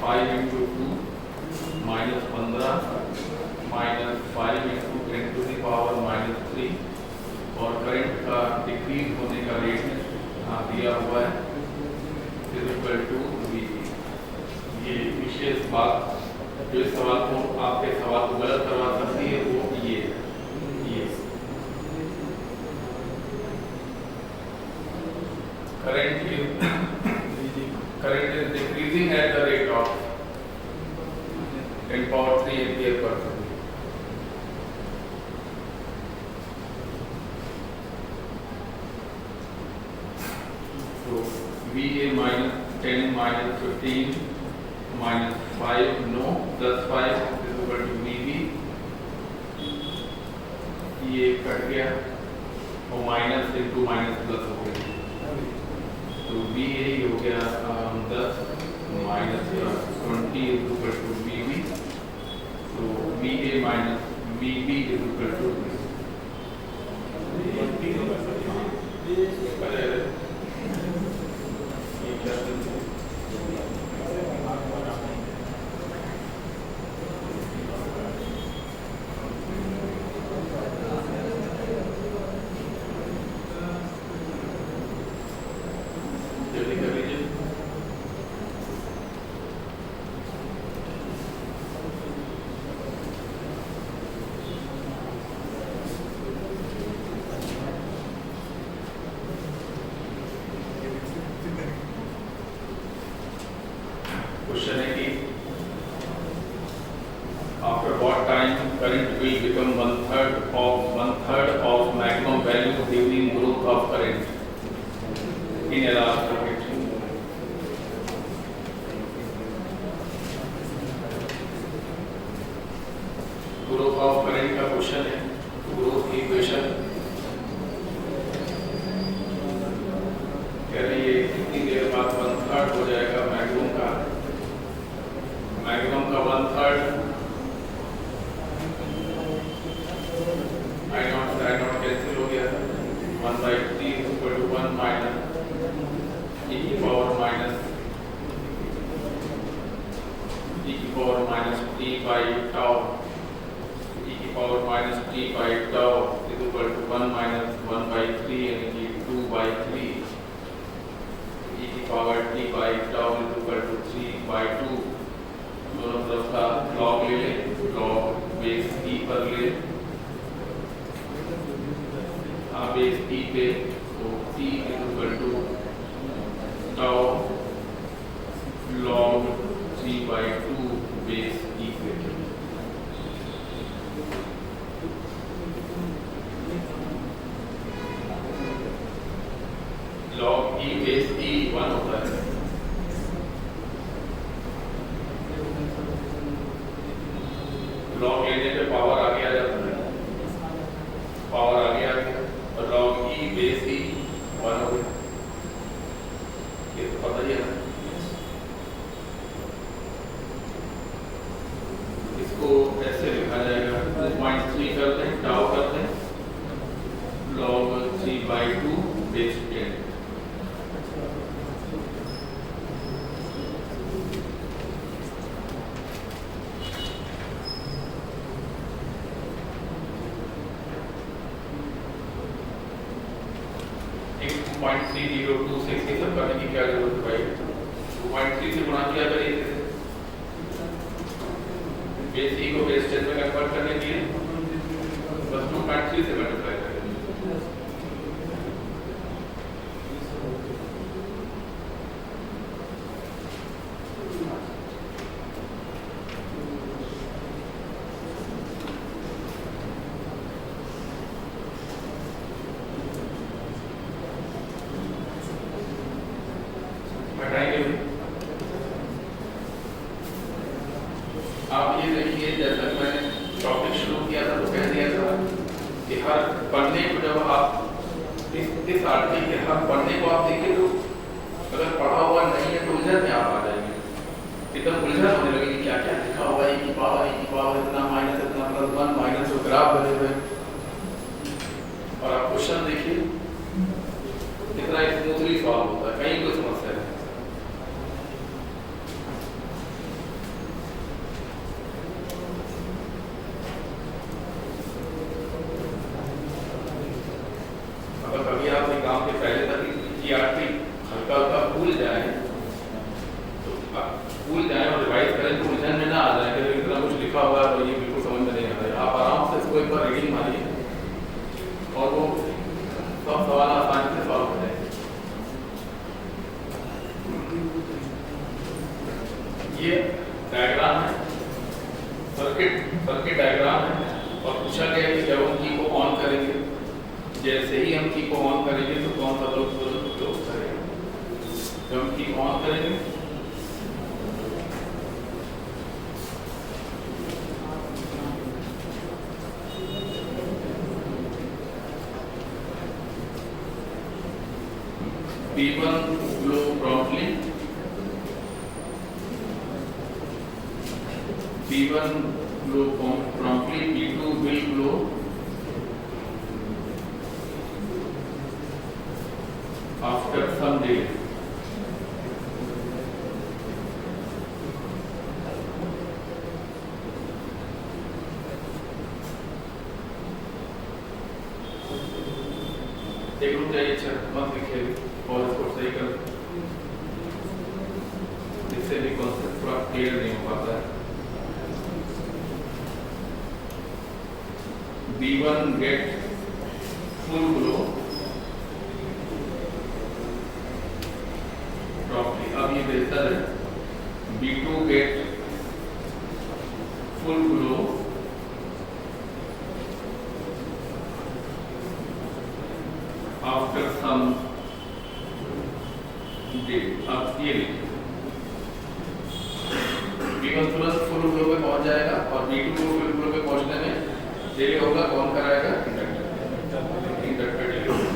5 into 2 minus 15 minus 5 into 10 to the power minus 3 और करंट का डिक्रीज होने का रेट दिया हुआ है इक्वल टू वी। ये विशेष बात जो इस सवाल को आपके सवाल को गलत करवा सकती है वो ये current is decreasing at the rate of 10 power 3 ampere per second. तो VA minus 10 minus 15 -5 no +5 is equal to VB, ये कट गया और माइनस इंटू माइनस प्लस हो गया, तो बी ए हो गया 10 minus 20 is equal to VB, तो B A minus VB is equal to question है कि after what time current will become one third of maximum value during growth of current in elastic circuit. Growth of current का क्वेश्चन है, ग्रोथ की इक्वेशन कह रही है कितनी देर बाद वन थर्ड हो जाएगा मैक्सिमम का 1/3 I naught कैंसिल हो गया, 1/3 इक्वल टू 1 माइनस e की power minus t by tau, e की power minus t by tau is equal to 1 minus 1/3 यानी कि 2/3, e की power t by tau is equal to 3/2, दोनों तरफ का लॉग ले ले, लॉग बेस e पर ले, बेस e पे, तो t is equal to tau log 3/2 base e पे। लॉग e बेस e 1 होता है, लॉग लेने पे पावर आगे आ जाता है, पावर आगे आ गया और लॉग ई बेस ई 1 हो गया, ये तो पता ही है ना। इसको ऐसे लिखा जाएगा 2.3 करते हैं, टाउ करते हैं, लॉग 3/2 बेस 10, पॉइंट 3026 ये सब करने की क्या जरूरत है भाई, 2.3 से गुणा किया करिए, बेस ई को बेस 10 में कन्वर्ट करने के लिए बस 2.3 से मल्टीप्लाई करें। आप ये देखिए, जैसा मैंने टॉपिक शुरू किया था तो कह दिया था कि हर पढ़ने को जब आप इस आर्टिकल के हर पढ़ने को आप देखिए तो अगर पढ़ा हुआ नहीं है तो उलझन में आप आ जाएंगे, एकदम उलझन होने लगेगी, क्या क्या लिखा हुआ है, की पावर इतना माइनस इतना प्लस 1 माइनस तो ग्राफ बने हुए, और आप क्वेश्चन देखिए कितना स्मूथली सॉल्व होता है, कहीं कोई समस्या नहीं। कभी आप एग्जाम के पहले तक जीआरटी हल्का हल्का भूल जाए तो भूल जाए और रिवाइज करें तो उलझन में ना आ जाए कि इतना कुछ लिखा हुआ है तो ये बिल्कुल समझ में नहीं आ रहा है। आप आराम से इसको एक बार रीडिंग मारिए और वो सब सवाल आसानी से सॉल्व हो जाएंगे। ये डायग्राम है, सर्किट डायग्राम है, और पूछा गया कि जब हम की को ऑन करेंगे, जैसे ही हम की को ऑन करेंगे तो कौन सा लोग क्लोज करेगा, जब हम की ऑन करेंगे P1 flow promptly, P1 flow promptly, P2 will flow after some delay. एक रुक जाइए, अच्छा मत लिखिए और इसको सही कर, इससे भी कॉन्सेप्ट थोड़ा क्लियर नहीं हो पाता है। B1 get full glow properly, अब ये बेहतर है। B2 get full glow after some day। अब ये B1 तुरंत फुल ग्लो पे पहुंच जाएगा और B2 को फुल ग्लो पे पहुंचने में डिले होगा। कौन कराएगा? इंडक्टर, इंडक्टर डिले होगा।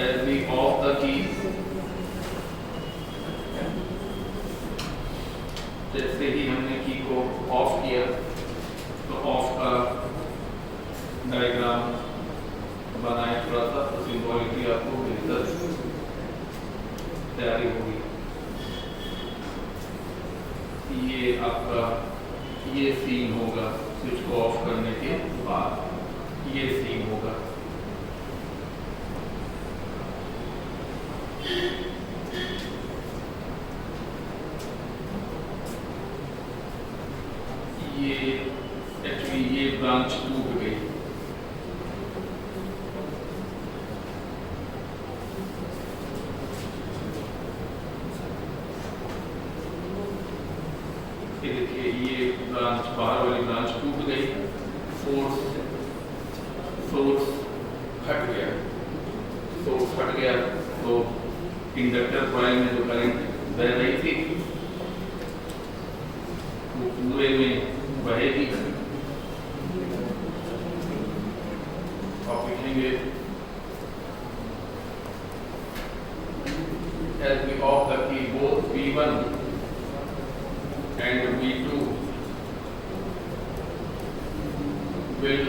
As we off the key, जैसे ही हमने की को ऑफ किया तो ऑफ का डायग्राम बनाए थोड़ा सा, तो सिंबॉलिकली आपको बेहतर तैयारी होगी। ये आपका ये सीन होगा स्विच को ऑफ करने के बाद, ये सीन होगा। ये एक्चुअली ये ब्रांच टूट गई, ये देखिए ये ब्रांच, बाहर वाली ब्रांच टूट गई, सोर्स हट गया, सोर्स हट गया तो इंडक्टर कॉइल में जो करंट बह रही थी वो पूरे में बहेगी। आप लिखेंगे as we off the key, both V1 and V2 will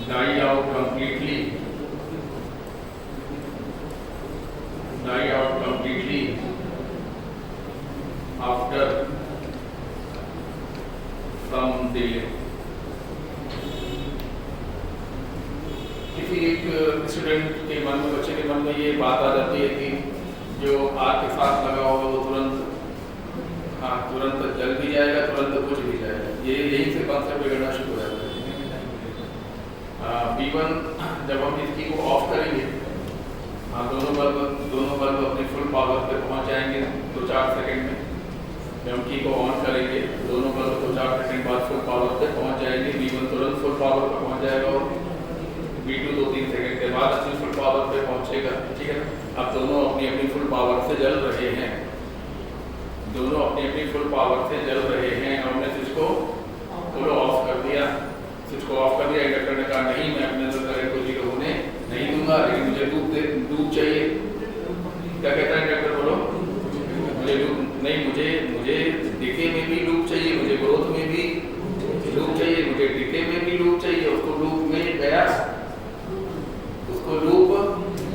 die out completely, after some delay। किसी एक स्टूडेंट के मन में, बच्चे के मन में ये बात आ जाती है कि जो आग के साथ लगा होगा वो तुरंत जल भी जाएगा, तुरंत बुझ भी जाएगा। ये यही से कॉन्सेप्ट बिगड़ना शुरू हो जाता है। B1 जब हम इसकी को ऑफ करेंगे, दोनों बल्ब अपनी फुल पावर पे पहुंच जाएंगे 2-4 सेकंड में। जब हम की को ऑन करेंगे दोनों बल्ब 2-4 सेकंड बाद फुल पावर पे पहुंच जाएंगे। B1 तुरंत फुल पावर पे पहुंच जाएगा और B2 2-3 सेकंड के बाद अपनी फुल पावर पे पहुंचेगा। ठीक है, अब दोनों अपनी अपनी फुल पावर से जल रहे हैं, दोनों अपनी अपनी फुल पावर से जल रहे हैं। हमने स्विच को फुल ऑफ कर दिया, स्विच को ऑफ कर दिया। इंडक्टर ने कहा नहीं, मैं अपने अंदर करंट को जीरो होने नहीं दूंगा, लेकिन मुझे लूप चाहिए। क्या कहता है इंडक्टर? बोलो, मुझे लूप नहीं, मुझे डिके में भी लूप चाहिए, मुझे ग्रोथ में भी लूप चाहिए, मुझे डिके में भी लूप चाहिए। उसको लूप में गया, उसको लूप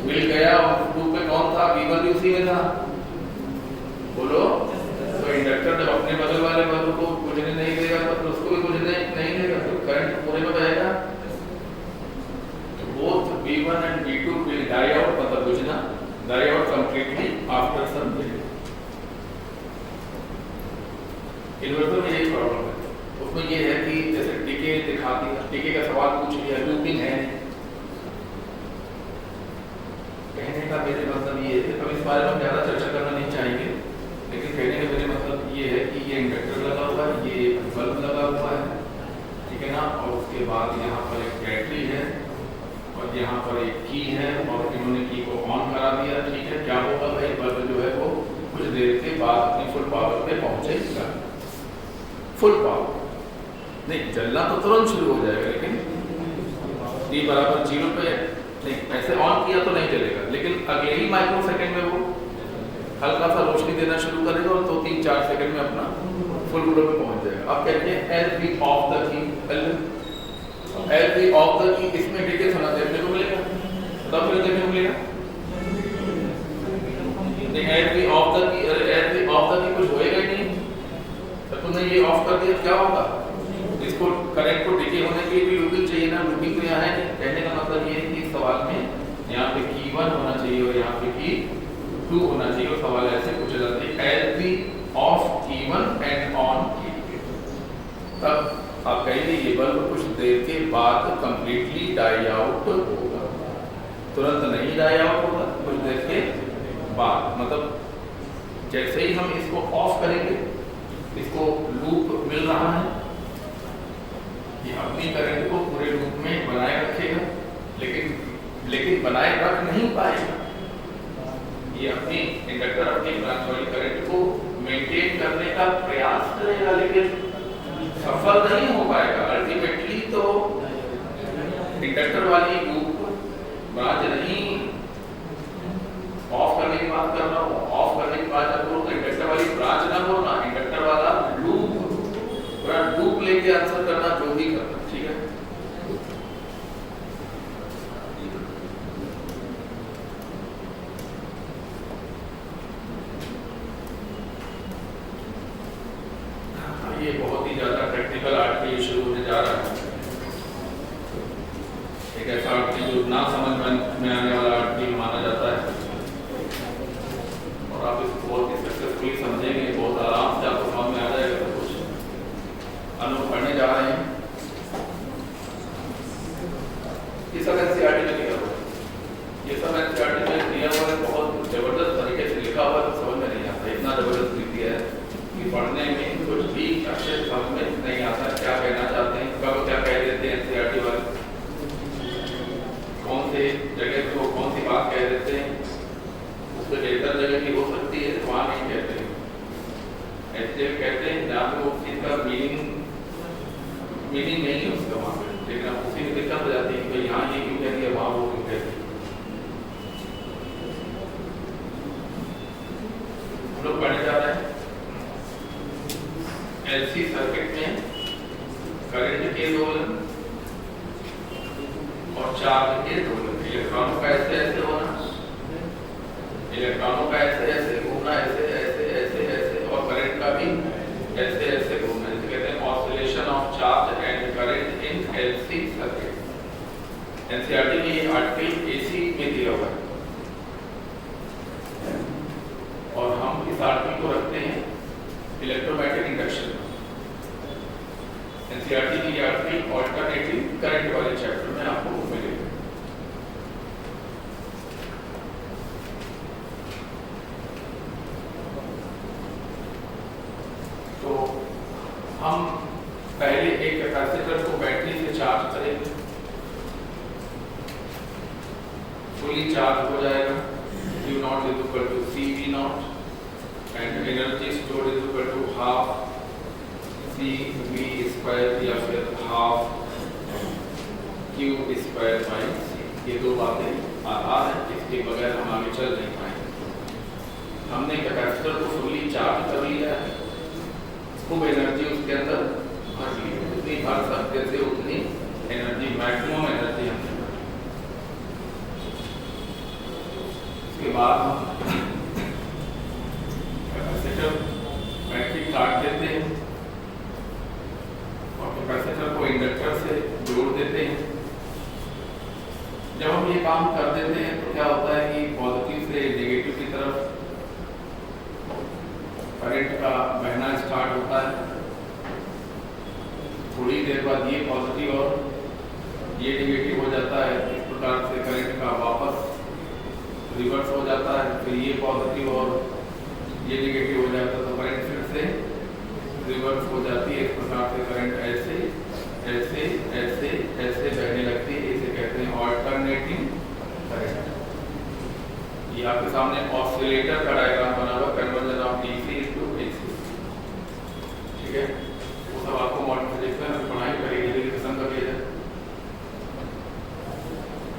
मिल गया और लूप में कौन था? V1 भी उसी में था। बोलो, तो इंडक्टर जब अपने बगल वाले बल्ब को बुझने नहीं देगा तो उसको भी बुझने नहीं देगा, तो करंट पूरे में बहेगा। तो both V1 and V2 will die out, मतलब बुझना, die out completely after some delay। Inverter में यही प्रॉब्लम है। उसमें ये है कि जैसे टिके दिखाती है, टिके का सवाल पूछ लिया, लूपिंग है। कहने का मेरे मतलब ये है, अब इस बारे में ज़्यादा चर्चा करना नहीं चाहेंगे, लेकिन कहने का मेरे मतलब ये है कि ये इंडक्टर लगा हुआ है, ये बल्ब लगा हुआ है, ठीक है ना, और उसके बाद यहाँ पर एक बैटरी है और यहाँ पर एक की है और इन्होंने की को ऑन करा दिया। ठीक है, क्या होगा भाई? बल्ब जो है वो बुझ कुछ देर के बाद अपनी फुल पावर पे पहुंचेगा। फुल पावर नहीं, जलना तो तुरंत शुरू हो जाएगा, लेकिन T बराबर 0 पे नहीं, ऐसे ऑन किया तो नहीं चलेगा, लेकिन अगले ही माइक्रो सेकेंड में वो हल्का सा रोशनी देना शुरू करेगा और 2-3-4 सेकंड में अपना फुल ग्लो पे पहुंच जाएगा। अब कहते हैं L B of the key, L B of the key, इसमें डिटेल्स होना देखने को मिलेगा, तब फिर देखने को मिलेगा नहीं। L B of the key, L B of the key कुछ होएगा ही नहीं, तो तुमने ये ऑफ कर दिया, क्या होगा? इसको करंट को डिके होने के लिए भी लूपिंग चाहिए ना, लूपिंग तो यहाँ है नहीं। कहने का मतलब ये है कि इस सवाल में यहाँ पे की 1 होना चाहिए और यहाँ पे की 2 होना चाहिए, और सवाल ऐसे पूछा जाता है L B of T1 and on T2। तब आप कहेंगे ये बल्ब कुछ देर के बाद कंप्लीटली डाई आउट होगा, तुरंत नहीं डाई आउट होगा, कुछ देर के बाद। मतलब जैसे ही हम इसको ऑफ करेंगे, इसको लूप मिल रहा है, ये अपनी करंट को पूरे लूप में बनाए रखेगा, लेकिन बनाए रख नहीं पाएगा। ये अपनी इंडक्टर अपनी ब्रांच वाली करंट को मेंटेन करने का प्रयास करेगा, लेकिन सफल नहीं हो पाएगा। अल्टीमेटली तो इंडक्टर वाली लूप ब्रांच नहीं, ऑफ करने की बात कर रहा हूँ, ऑफ करने के बाद जब बोलो तो इंडक्टर वाली ब्रांच ना बोलना, इंडक्टर वाला लूप, पूरा लूप लेके आंसर करना, जो भी करना, ठीक है। ये बहुत ही ज्यादा टेक्निकल आर्ट के लिए शुरू होने जा रहा है। एक ऐसा आर्ट जो ना समझ में आने वाला आर्ट भी माना जाता है, और आप इसको बहुत ही सक्सेसफुली समझेंगे, बहुत आराम से आपको समझ में आ जाएगा। तो कुछ अनुभव पढ़ने जा रहे हैं, ये सब एनसीईआरटी में लिखा हुआ है, ये सब एनसीईआरटी में दिया हुआ है, बहुत जबरदस्त तरीके से लिखा हुआ है, तो समझ में नहीं आता। इतना जबरदस्त लिख दिया है कि पढ़ने में कुछ भी अच्छे समझ में नहीं आता क्या कहना चाहते हैं, कब क्या कह देते हैं एनसीईआरटी वाले, कौन से जगह को कौन सी बात कह देते हैं। उससे बेहतर जगह की हो सकती है, वहाँ नहीं कहते हैं, ऐसी जगह कहते हैं जहाँ पे वो चीज़ का मीनिंग नहीं है उसका वहाँ पे, लेकिन आप उसी में दिक्कत हो जाती है कि यहाँ ये क्यों कह दिया, वहाँ वो क्यों कह दिया। हम लोग पढ़ने जा रहे हैं एलसी सर्किट में करंट के दोलन और चार्ज के दोलन। इलेक्ट्रॉनों का ऐसे ऐसे होना, इलेक्ट्रॉनों का ऐसे ऐसे घूमना, ऐसे ऐसे ऐसे ऐसे, और करंट का भी ऐसे ऐसे घूमना, जिसे कहते हैं oscillation of charge and current in LC circuit. NCERT में ये आर्टिकल एसी में दिया हुआ है, और हम इस आर्टिकल को रखते हैं इलेक्ट्रोमैग्नेटिक इंडक्शन। एनसीईआरटी की ये आर्टिकल ऑल्टरनेटिव करंट वाले चैप्टर में आपको मिलेगा। तो हम पहले एक कैपेसिटर को बैटरी से चार्ज करेंगे, फुली चार्ज हो जाएगा, Q0 is equal to CV0 and energy stored is equal to half CV square या फिर half Q square by C। ये दो बातें आधार हैं, इसके बगैर हम आगे चल नहीं पाएंगे। हमने कैपेसिटर को फुली चार्ज कर लिया है, खूब एनर्जी उसके अंदर भर ली, जितनी भर सकते थे उतनी एनर्जी, मैक्सिमम एनर्जी हमने। उसके बाद हम कैपेसिटर बैटरी काट देते हैं और कैपेसिटर को इंडक्टर से जोड़ देते हैं। जब हम ये काम कर देते हैं तो क्या होता है कि पॉजिटिव से नेगेटिव की तरफ करंट का बहना स्टार्ट होता है। थोड़ी देर बाद ये पॉजिटिव और ये नेगेटिव हो जाता है, इस प्रकार से करंट का वापस रिवर्स हो जाता है, फिर ये पॉजिटिव और ये नेगेटिव हो जाता है, तो करंट फिर से रिवर्स हो जाती है। इस प्रकार से करंट ऐसे ऐसे ऐसे ऐसे बहने लगती है, इसे कहते हैं ऑल्टरनेटिंग करंट। ये आपके सामने ऑसिलेटर का डायग्राम बना हुआ, conversion of DC into AC. ठीक है, वो सब आपको मॉडल फिजिक्स में पढ़ाई करेगी, धीरे धीरे खत्म कर लिया जाए।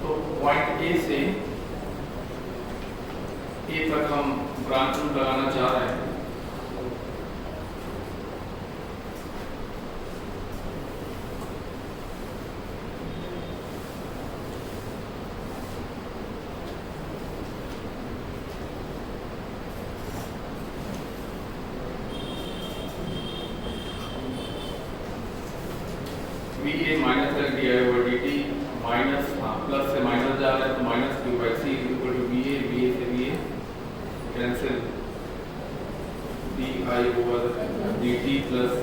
तो पॉइंट ए से ए तक हम ब्रांच रूल लगाना चाह रहे हैं। VA minus L D I over D T minus, plus से माइनस जा रहा है तो minus Q by C equal to VA, VA से VA cancel, D I over D T plus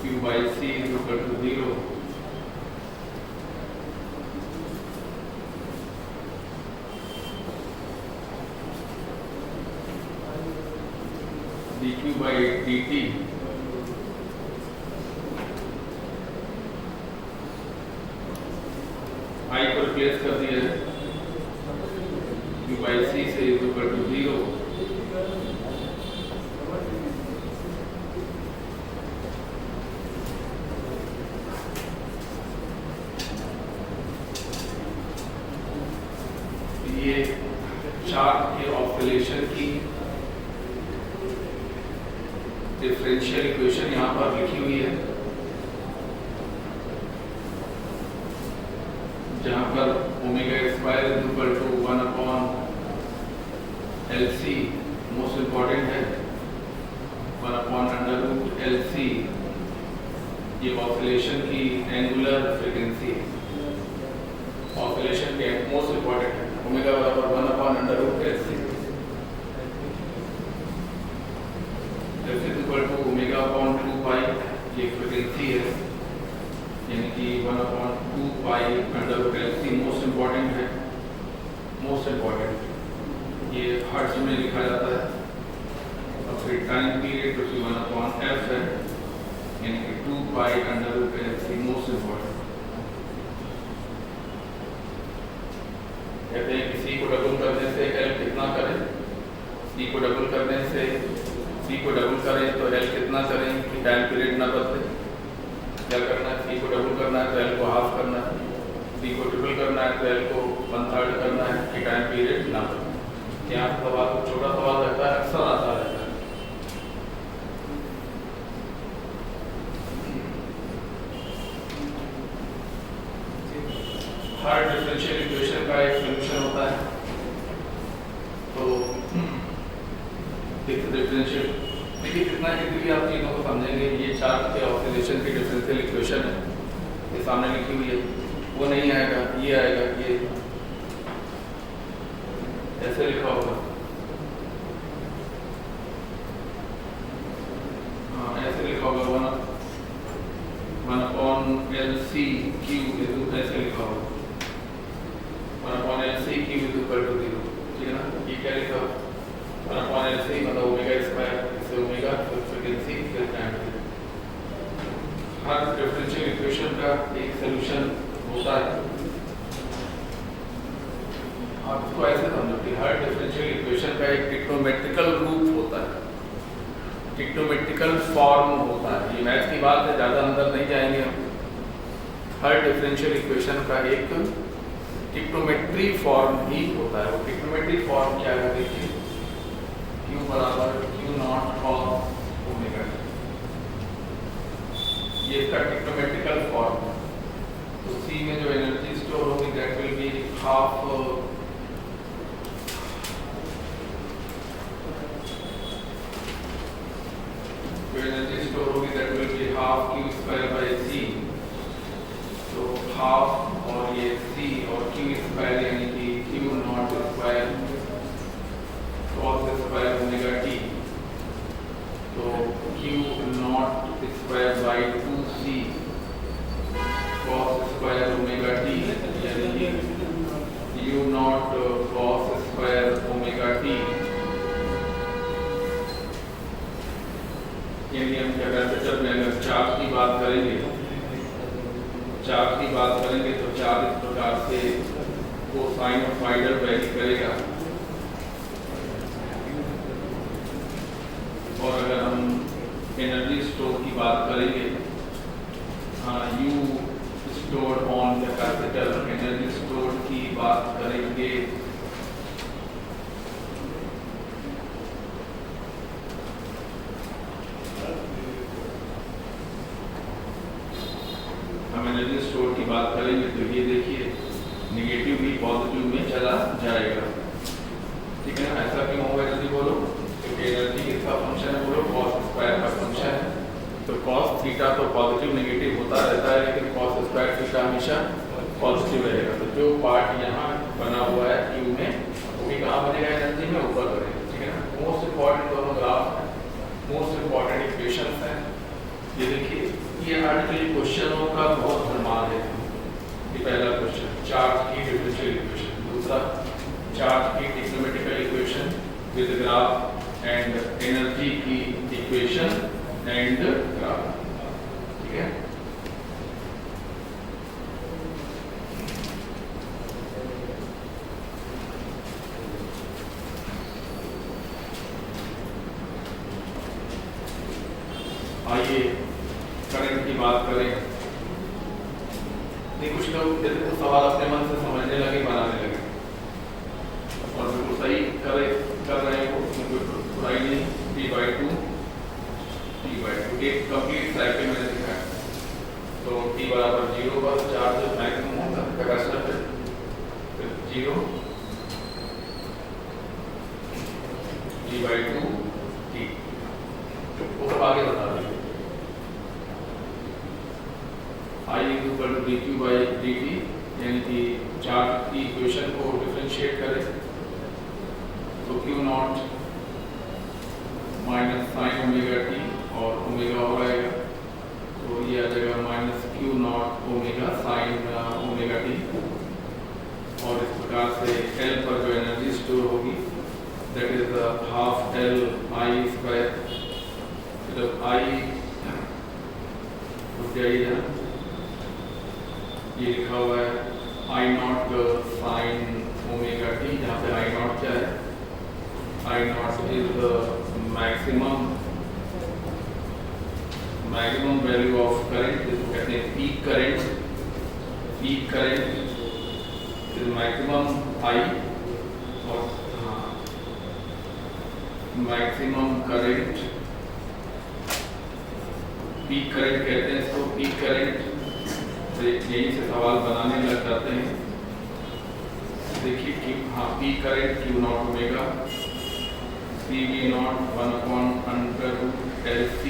Q by C equal to 0। D Q by D T I को रिप्लेस कर दिया है, क्यू बाई सी से इक्वल टू 0। ये चार्ट के ऑसिलेशन की डिफरेंशियल इक्वेशन यहाँ पर लिखी हुई है, जहाँ पर omega square is equal to 1 upon LC most important है, 1 अपॉन अंडर रूट LC ये ऑसिलेशन की एंगुलर फ्रीक्वेंसी है, ऑसिलेशन के मोस्ट इम्पॉर्टेंट है। ओमेगा बराबर 1 upon under root LC is equal to omega upon 2 pi ये फ्रीक्वेंसी है, यानी कि 1 upon 2 pi under root LC most important है, मोस्ट इम्पॉर्टेंट ये हर्ट्ज में लिखा जाता है। और फिर टाइम पीरियड जो कि 1 अपॉन f है, यानी कि 2 pi under root LC most important. कहते हैं कि C को डबल करने से L कितना करें, C को डबल करने से C को डबल करें तो L कितना करें कि टाइम पीरियड ना बदले। क्या करना है, C को डबल करना है तो L को हाफ करना है, C को ट्रिपल करना है तो L को 1/3 करना है कि टाइम पीरियड ना बदले। यहाँ सवाल छोटा सवाल रहता है, अक्सर आता रहता है। हर डिफरेंशियल इक्वेशन का एक सॉल्यूशन होता है, तो डिफरेंशियल देखिए कितना इजीली आप चीज़ों को समझेंगे। ये चार्ट के ऑसिलेशन की डिफरेंशियल इक्वेशन है, ये सामने लिखी हुई है, वो नहीं आएगा, ये आएगा, ये ऐसे लिखा होगा, हाँ ऐसे लिखा होगा, 1 अपॉन LC Q ऐसे लिखा होगा, 1 upon LC Q is equal to 0। ठीक है ना, ये क्या लिखा, 1 अपॉन LC मतलब ओमेगा स्क्वायर, इससे ओमेगा फ्रीक्वेंसी फिर टाइम। हर डिफरेंशियल इक्वेशन का एक सॉल्यूशन होता है। आप इसको ऐसे समझो कि हर डिफरेंशियल इक्वेशन का एक ट्रिग्नोमेट्रिकल रूप होता है, ट्रिग्नोमेट्रिकल फॉर्म होता है। ये मैथ की बात है, ज़्यादा अंदर नहीं जाएंगे हम। हर डिफरेंशियल इक्वेशन का एक ट्रिग्नोमेट्री फॉर्म ही होता है। वो ट्रिग्नोमेट्री फॉर्म क्या है, देखिए Q बराबर Q नॉट cos ओमेगा, ये इसका ट्रिग्नोमेट्रिकल फॉर्म है। तो C में जो एनर्जी स्टोर होगी that will be half energy store होगी that will be half Q square by C। तो हाफ और ये C और Q स्क्वायर यानी कि Q not square cos square omega t, तो Q not square by 2C cos square omega t यानी कि U naught cos square omega t। यानी हम कैपेसिटर में अगर चार्ज की बात करेंगे, तो चार्ज इस प्रकार से कोसाइन ऑफ फाइडर वैरी करेगा और अगर हम एनर्जी स्टोर की बात करेंगे, you store on capacitor, energy store की बात करेंगे हम एनर्जी स्टोर की बात करेंगे तो ये देखिए निगेटिव भी पॉजिटिव में चला जाएगा, ठीक है ना। ऐसा क्यों होगा जल्दी बोलो, क्योंकि एनर्जी किसका फंक्शन है, बोलो कॉस स्क्वायर का फंक्शन है। तो कॉस थीटा तो पॉजिटिव नेगेटिव होता रहता है, लेकिन कॉस स्क्वायर थीटा हमेशा पॉजिटिव रहेगा। तो जो पार्ट यहाँ बना हुआ है क्यू में, वो भी कहाँ बनेगा, एनर्जी में ऊपर बनेगा, ठीक है ना। मोस्ट इम्पॉर्टेंट दोनों ग्राफ है, मोस्ट इम्पॉर्टेंट इक्वेशंस हैं। ये देखिए ये आर्टिकल क्वेश्चनों का बहुत भरमार है। ये पहला क्वेश्चन चार्ज की डिफरेंशियल इक्वेशन, दूसरा चार्ज की trigonometrical equation with graph and energy की इक्वेशन एंड ग्राफ, ठीक है। आइए करंट की बात करें। नहीं, कुछ लोग जैसे कुछ सवाल अपने मन से समझने लगे, बनाने लगे और बिल्कुल सही कर रहे हैं, उसमें कोई बुराई नहीं। T/2 एक कंप्लीट साइकिल मैंने दिखाया। तो T बराबर 0 पर चार्ज मैक्सिमम होता है कैपेसिटर पे, फिर 0 T/2 T, वो सब आगे बता देंगे। I equal to dq by dt, यानी कि चार्ज की इक्वेशन को डिफरेंशिएट करें तो Q not minus sine omega T और ओमेगा हो जाएगा, तो ये आ जाएगा minus Q not omega sine omega T. और इस प्रकार से L पर जो एनर्जी स्टोर होगी that is half L I square, मतलब I जाइए ये लिखा हुआ है I not sine omega T, जहाँ पे I नॉट क्या है, I not is the maximum value of current, जिसको कहते हैं peak current is maximum I, और मैक्सिमम करंट पीक करंट कहते हैं इसको। पीक करंट यही से सवाल बनाने लग जाते हैं। देखिए कि peak current Q not omega CV not 1/√LC,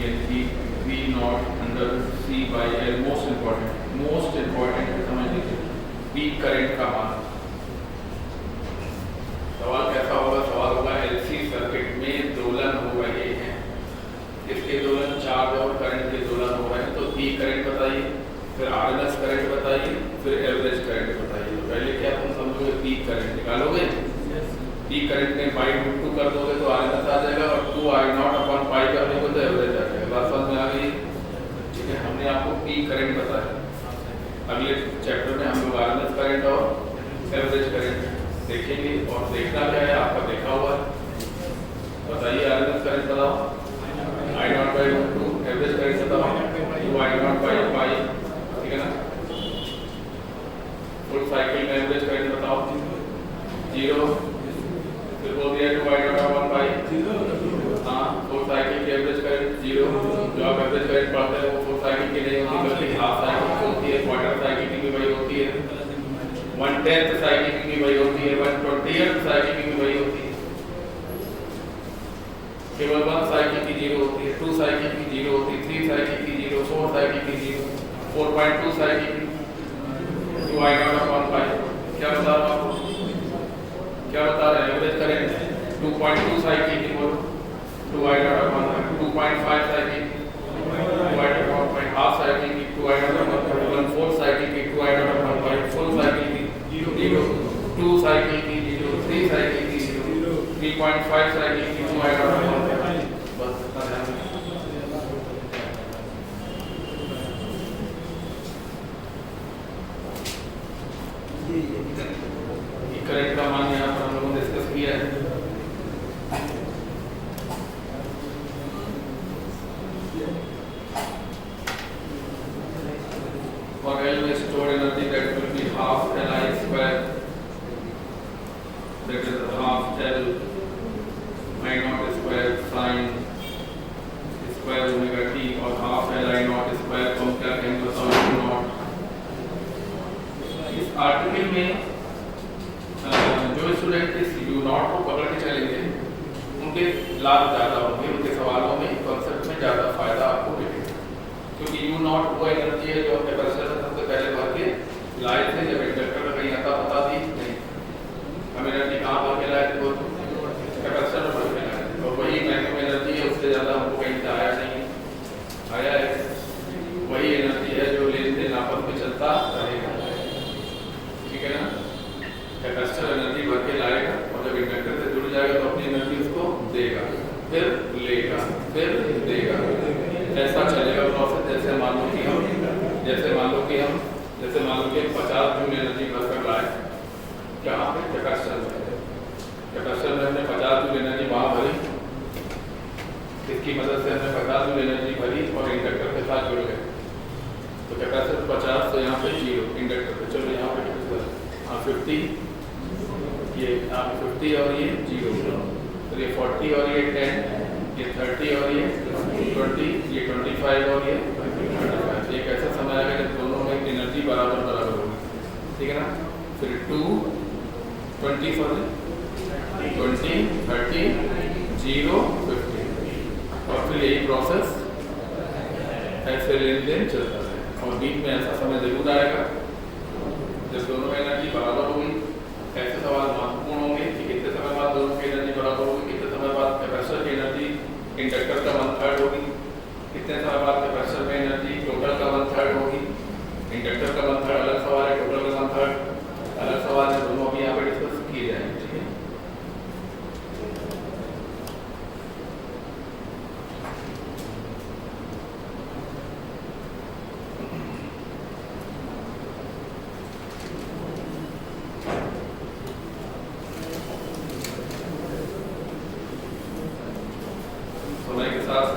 यानी कि V not under C by L। Most important समझ लीजिए पीक करंट का मान। सवाल कैसा होगा, सवाल होगा LC सर्किट में दोलन हो रहे हैं, इसके दोलन चार्ज और करंट के दोलन हो रहे हैं, तो पीक करंट बताइए, फिर RMS करंट बताइए, फिर एवरेज करंट बताइए। तो पहले क्या तुम समझोगे, पीक करंट निकालोगे, पीक करंट में √2 कर दोगे तो RMS आ जाएगा, और 2I0/π कर दोगे तो एवरेज आ जाएगा। बात समझ में आ गई, ठीक है। हमने आपको पीक करंट बताया, अगले चैप्टर में हम लोग RMS करंट और एवरेज करंट देखेंगे। और देखना क्या है, आपका देखा हुआ है, बताइए RMS करंट बताओ, I0/2, एवरेज करंट बताओ 2I0/π, ठीक है ना। फुल साइकिल में एवरेज करंट बताओ 0, फिर बोल दिया 2I0/1/, हाँ फुल साइकिल की एवरेज करंट 0। जो आप एवरेज करंट पढ़ते हैं वो फुल साइकिल की नहीं होती, बल्कि हाफ साइकिल की होती है, क्वार्टर साइकिल की भी वही होती है, 1/10 साइकिल की भी वही होती है, 1/20 साइकिल की भी वही होती है। केवल 1 साइकिल की 0 होती है, 2 साइकिल की 0 होती है, 3 साइकिल की 0, 4 साइकिल की 0, 4.2 साइकिल की 2I0/π। क्या बता रहा हूँ आपको, क्या बता रहे हैं, एवरेज करेंट 2.2 साइकिल की बोलो 2I0/π, 2.5 साइकिल की 2I0/π, हाफ साइकिल की 2I0/π, 1/4 साइकिल की 2I0/π, फुल साइकिल की 0, 2 साइकिल की 0, 3 साइकिल की 0, 3.5 साइकिल की 2I0/π। बस इतना ध्यान रखिए। करंट का मान यहाँ पर हम लोगों ने डिस्कस किया है। में stored energy that will be half Li square, that is half L I naught square sin square omega t और half L I naught square को हम क्या कहेंगे बताओ U naught। इस आर्टिकल में जो स्टूडेंट इस U naught को पकड़ के चलेंगे उनके लाभ ज़्यादा होंगे, उनके सवालों में कॉन्सेप्ट में ज़्यादा फायदा आपको मिलेगा, क्योंकि U naught वो एनर्जी है जो हम कैपेसिटर में सबसे पहले भर के लाए थे जब इंडक्टर का कहीं आता पता थी नहीं, हम एनर्जी कहाँ भर के लाए थे वो कैपेसिटर में भर के लाए थे, और वही मैक्सिमम एनर्जी है, उससे ज़्यादा हमको कहीं से आया नहीं आया है, वही एनर्जी है जो लेन देन आपस में चलता रहेगा, ठीक है ना। कैपेसिटर एनर्जी भर के लाएगा और जब इंडक्टर से जुड़ जाएगा तो अपनी एनर्जी उसको देगा, फिर लेगा, फिर देगा, ऐसा चलेगा प्रोसेस। जैसे मान लो कि हम 50 जूल एनर्जी भर कर लाए कहाँ पे कैपेसिटर में हमने 50 जूल एनर्जी वहाँ भरी, इसकी मदद से हमने 50 जूल एनर्जी भरी और इंडक्टर के साथ जुड़ गए, तो कैपेसिटर 50 तो यहाँ पे 0, इंडक्टर पे चलो यहाँ पे 50, ये 50 और ये 0, तो ये 40 और ये 10, ये 30 और ये 20, ये 25 और ये 25। एक ऐसा समय आएगा जब दोनों में एनर्जी बराबर होगी, ठीक है ना। फिर 20, 30, 0, 50 और फिर यही प्रोसेस ऐसे लेन देन चलता है, और बीच में ऐसा समय जरूर आएगा जब दोनों एनर्जी बराबर होगी। ऐसे सवाल महत्वपूर्ण होंगे कि कितने समय बाद दोनों की एनर्जी बराबर होगी, कितने समय बाद कैपेसिटर की एनर्जी इंडक्टर का 1/3 होगी, कितने समय बाद कैपेसिटर में एनर्जी टोटल का 1/3 होगी, इंडक्टर का 1/3 अलग सवाल है, टोटल का 1/3 अलग सवाल है, दोनों अभी यहाँ पे डिस्कस किए जाएंगे, ठीक है।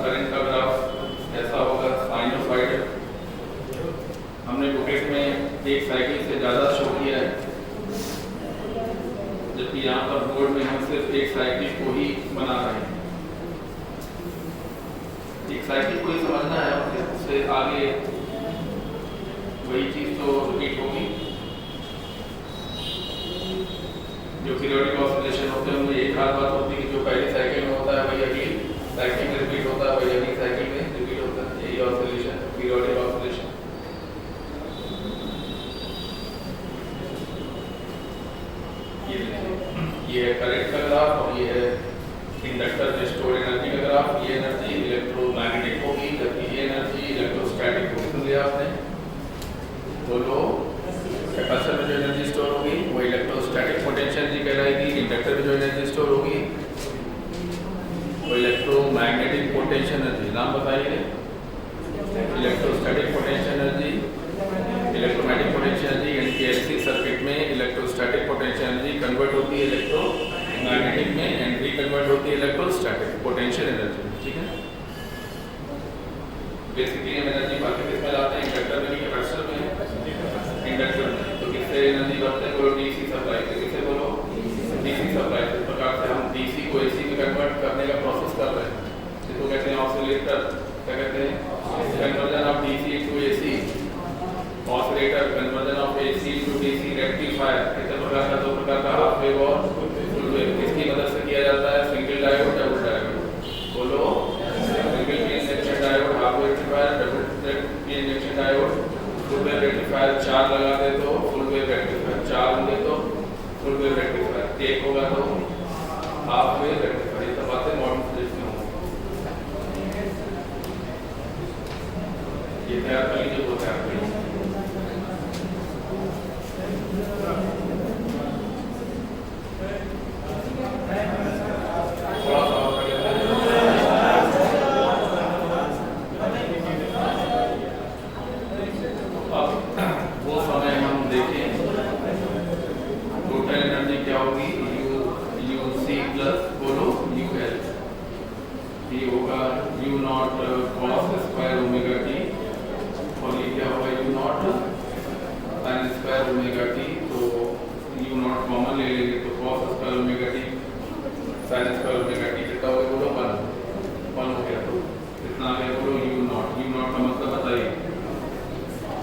करंट का ग्राफ ऐसा होगा साइनोसॉइडल। हमने बुकेट में एक साइकिल से ज़्यादा शो किया है, जबकि यहाँ पर बोर्ड में हम सिर्फ एक साइकिल को ही बना रहे हैं। एक साइकिल को ही समझना है और फिर उससे आगे वही चीज़ तो रिपीट होगी। जो पीरियोडिक ऑसिलेशन होते हैं उनमें एक खास बात होती है कि जो पहली साइकिल में होता है वही अगली साइकिल में रिपीट होता है, वही अगली साइकिल में रिपीट होता है, यही ऑसिलेशन पीरियोडिक ऑसिलेशन। ये है करंट का ग्राफ और ये है इंडक्टर में स्टोर एनर्जी का ग्राफ। ये एनर्जी इलेक्ट्रोमैग्नेटिक होगी जबकि ये एनर्जी इलेक्ट्रोस्टैटिक होगी। सुन लिया आपने? बोलो। कैपेसिटर में जो एनर्जी स्टोर होगी वो इलेक्ट्रोस्टैटिक पोटेंशियल एनर्जी कहलाएगी। इंडक्टर में जो एनर्जी स्टोर होगी वो इलेक्ट्रोमैग्नेटिक पोटेंशियल एनर्जी। नाम बताइए। Electrostatic potential energy, electromagnetic potential energy, यानी कि एलसी सर्किट में इलेक्ट्रोस्टैटिक पोटेंशियल एनर्जी कन्वर्ट होती है इलेक्ट्रोमैग्नेटिक में एंड रिकन्वर्ट होती है इलेक्ट्रोस्टैटिक पोटेंशियल एनर्जी में। ठीक है, बेसिकली हम एनर्जी बाकी किसमें लाते हैं? इंडक्टर में, कैपेसिटर में। इंडक्टर में तो किससे एनर्जी बढ़ते हैं? बोलो डीसी सप्लाई से। किससे? बोलो डीसी सप्लाई। इस प्रकार से हम डीसी को एसी में कन्वर्ट करने का प्रोसेस कर रहे हैं, जिसको कहते हैं ऑसिलेटर। क्या कहते हैं? Conversion of DC to AC. Oscillator conversion of AC to DC. Rectifier कितने प्रकार का? दो प्रकार का, हाफ वेव और फुल वेव। किसकी मदद से किया जाता है? Single diode, double diode. बोलो single P injection diode, half wave rectifier, double P injection diode, full wave rectifier. चार लगा दे तो फुल वेव रेक्टिफायर, चार होंगे तो फुल वेव रेक्टिफायर, एक होगा तो हाफ वेव रेक्टिफायर। ये सब बातें मॉडर्न फिजिक्स में होंगी। ये तैयार कर लीजिए, वो तैयार कर लीजिए। कॉमन ले लेंगे तो cos square omega T sin square omega T कितना हो गया बोलो 1 हो गया। तो कितना आ गया बोलो u नॉट का मतलब बताइए।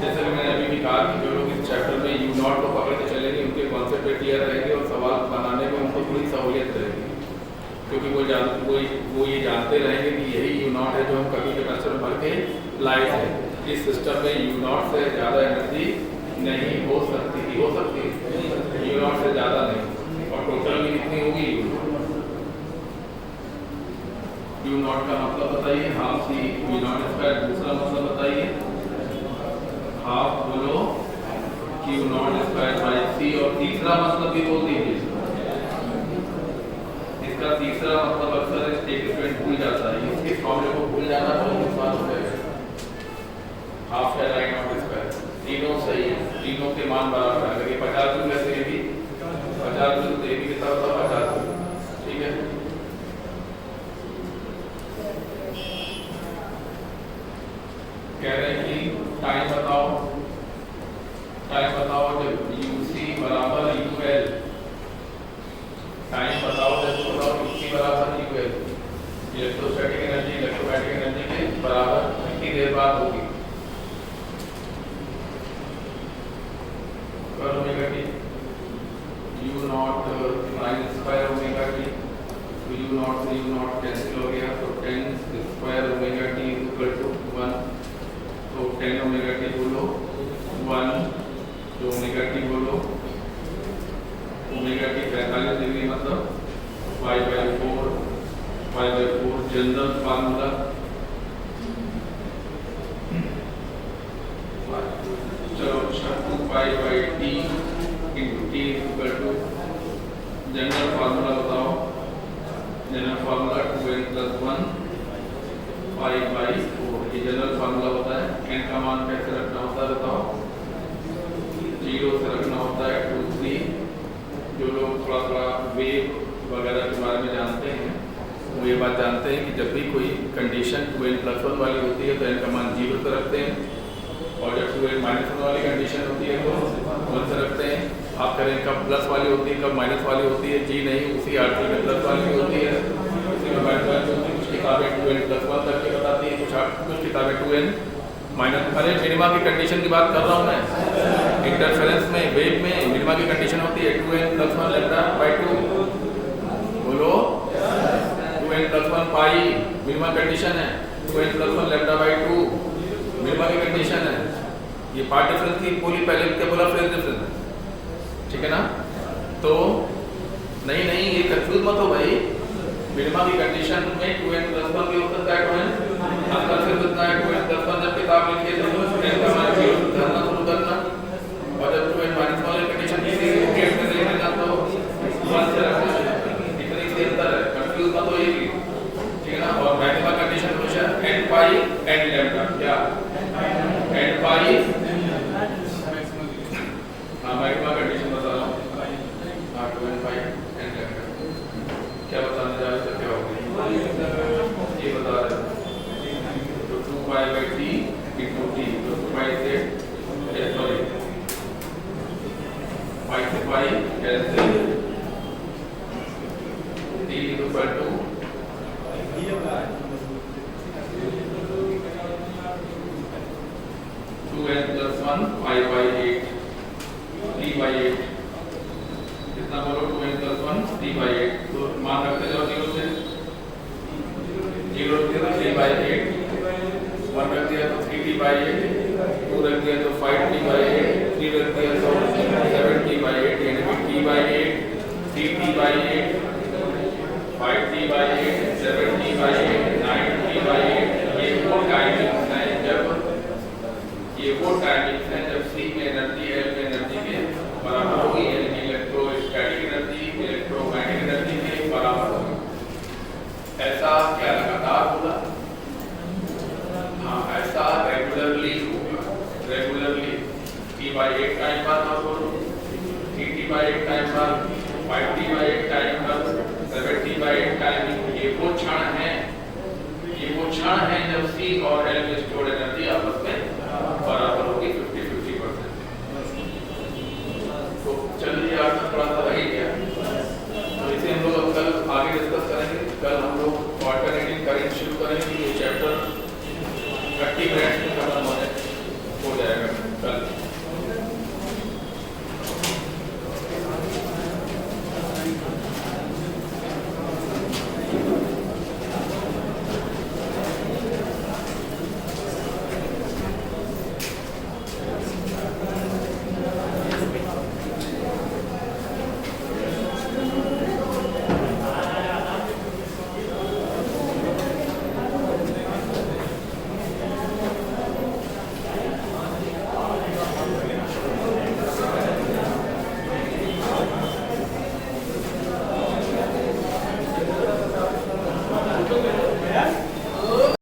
जैसे कि मैंने अभी भी कहा कि जो लोग इस चैप्टर में u नॉट को पकड़ के चलेंगे उनके कॉन्सेप्ट क्लियर रहेंगे और सवाल बनाने में उनको थोड़ी सहूलियत रहेगी, क्योंकि वो ये जानते रहेंगे कि यही u नॉट है जो हम कभी कैपेसिटर में भर के लाए थे। इस सिस्टम में u नॉट से ज़्यादा एनर्जी नहीं हो सकती थी, हो सकती है u नॉट से ज़्यादा नहीं, और टोटल में कितनी होगी u नॉट का मतलब बताइए, half C v not square. दूसरा मतलब बताइए, हाफ बोलो q not square by c। और तीसरा मतलब भी बोल दीजिए। इसका तीसरा मतलब अक्सर स्टेटमेंट भूल जाता है, इसके फॉर्मूले को भूल जाना बहुत नुकसान हो जाएगा। हाफ है लाइन ऑफ स्क्वायर, तीनों सही है, तीनों के मान बराबर है। अगर ये 50 जूल है तो ये भी 50 जूल, तो ये भी कितना होगा 50 जूल। ठीक है, कह रहे हैं कि टाइम बताओ जब यूसी बराबर यूएल, टाइम बताओ जब बताओ यूसी बराबर UL, electrostatic energy electromagnetic energy के बराबर कितनी देर बाद होगी। कर omega t U naught sine square omega t, तो यू नॉट से यू नॉट कैंसिल हो गया, तो 10 square omega t equal to 1। तो 10 ओमेगा टी बोलो 1, तो ओमेगा टी बोलो ओमेगा टी 45 डिग्री मतलब π/4 जनरल फार्मूला। चलो 2π/t into t equal to general formula बताओ। जनरल फार्मूला 2n + 1 π/4, ये जनरल फार्मूला होता है। n का मान कैसे रखना होता है बताओ, 0 से रखना होता है 2 3। जो लोग थोड़ा वेव वगैरह के बारे में जानते हैं वो ये बात जानते हैं कि जब भी कोई कंडीशन 2n + 1 वाली होती है तो n का मान 0 से रखते हैं, और जब 2n - 1 वाली कंडीशन होती है तो 1 से रखते हैं। आप करें कब प्लस वाली होती है कब माइनस वाली होती है, जी नहीं, उसी आर्टिकल में प्लस वाली भी होती है, उसी में माइनस वाली होती है। कुछ किताबें 2n + 1 करके बताती हैं, कुछ किताबें 2n - अरे मिनिमा की कंडीशन की बात कर रहा हूँ मैं। इंटरफेरेंस में वेव में मिनिमा की कंडीशन होती है 2n + 1 λ/2। बोलो 2n + 1 पाई मिनिमा कंडीशन है, 2n + 1 λ/2 मिनिमा की कंडीशन है। ये पार्ट डिफरेंस की बोली पहले क्या बोला, फेज डिफरेंस, ठीक है ना। तो नहीं ये कंफ्यूज मत हो भाई, मिनिमा की कंडीशन में 2n + 1 भी हो सकता है। 2n अंदर से कितना है 2n + 1 जब किताब लिखी है तो n का मान 0 धरना शुरू करना, और जब 2n - 1 वाली कंडीशन किसी गेट में देखना तो 1 से रखना। इतनी सी अंतर है, कंफ्यूज मत होइए, ठीक है ना। और मैक्सिमम कंडीशन हमेशा n पाई n लैम्डा, क्या n पाई, हाँ मैक्सिमम कंडीशन बता रहा हूँ, हाँ 2n पाई n लैम्डा। क्या बताने जा रहे थे, क्या होगा ये बता रहे हैं। तो 2π/t इंटू t, तो 2π से सॉरी पाई से pi cancel, t equal to 2n + 1 π/8 t/8। कितना बोलो 2n + 1 t/8, तो मान रखते जाओ 0 से 0 रख दिया तो 3/8, 1 रख दिया तो 3t/8, 2 रख दिया तो 5t/8, 3 रख दिया तो 7t/8, यानी कि t/8 3t/8 5t/8 7t/8 9t/8। ये वो टाइमिंग्स हैं जब C में एनर्जी L में एनर्जी के बराबर होगी, यानी कि इलेक्ट्रोस्टैटिक एनर्जी इलेक्ट्रोमैग्नेटिक एनर्जी के बराबर होगी। ऐसा क्या लगातार होगा, हाँ ऐसा रेगुलरली होगा, रेगुलरली t/8 टाइम बाद, और बोलो 3t/8 टाइम बाद, 5t/8 टाइम बाद, 7t/8 टाइम। ये वो क्षण है जब C और L में स्टोर्ड एनर्जी आपस में बराबर होगी 50-50%। तो चलिए आज थोड़ा सा रही गया। 30 मिनट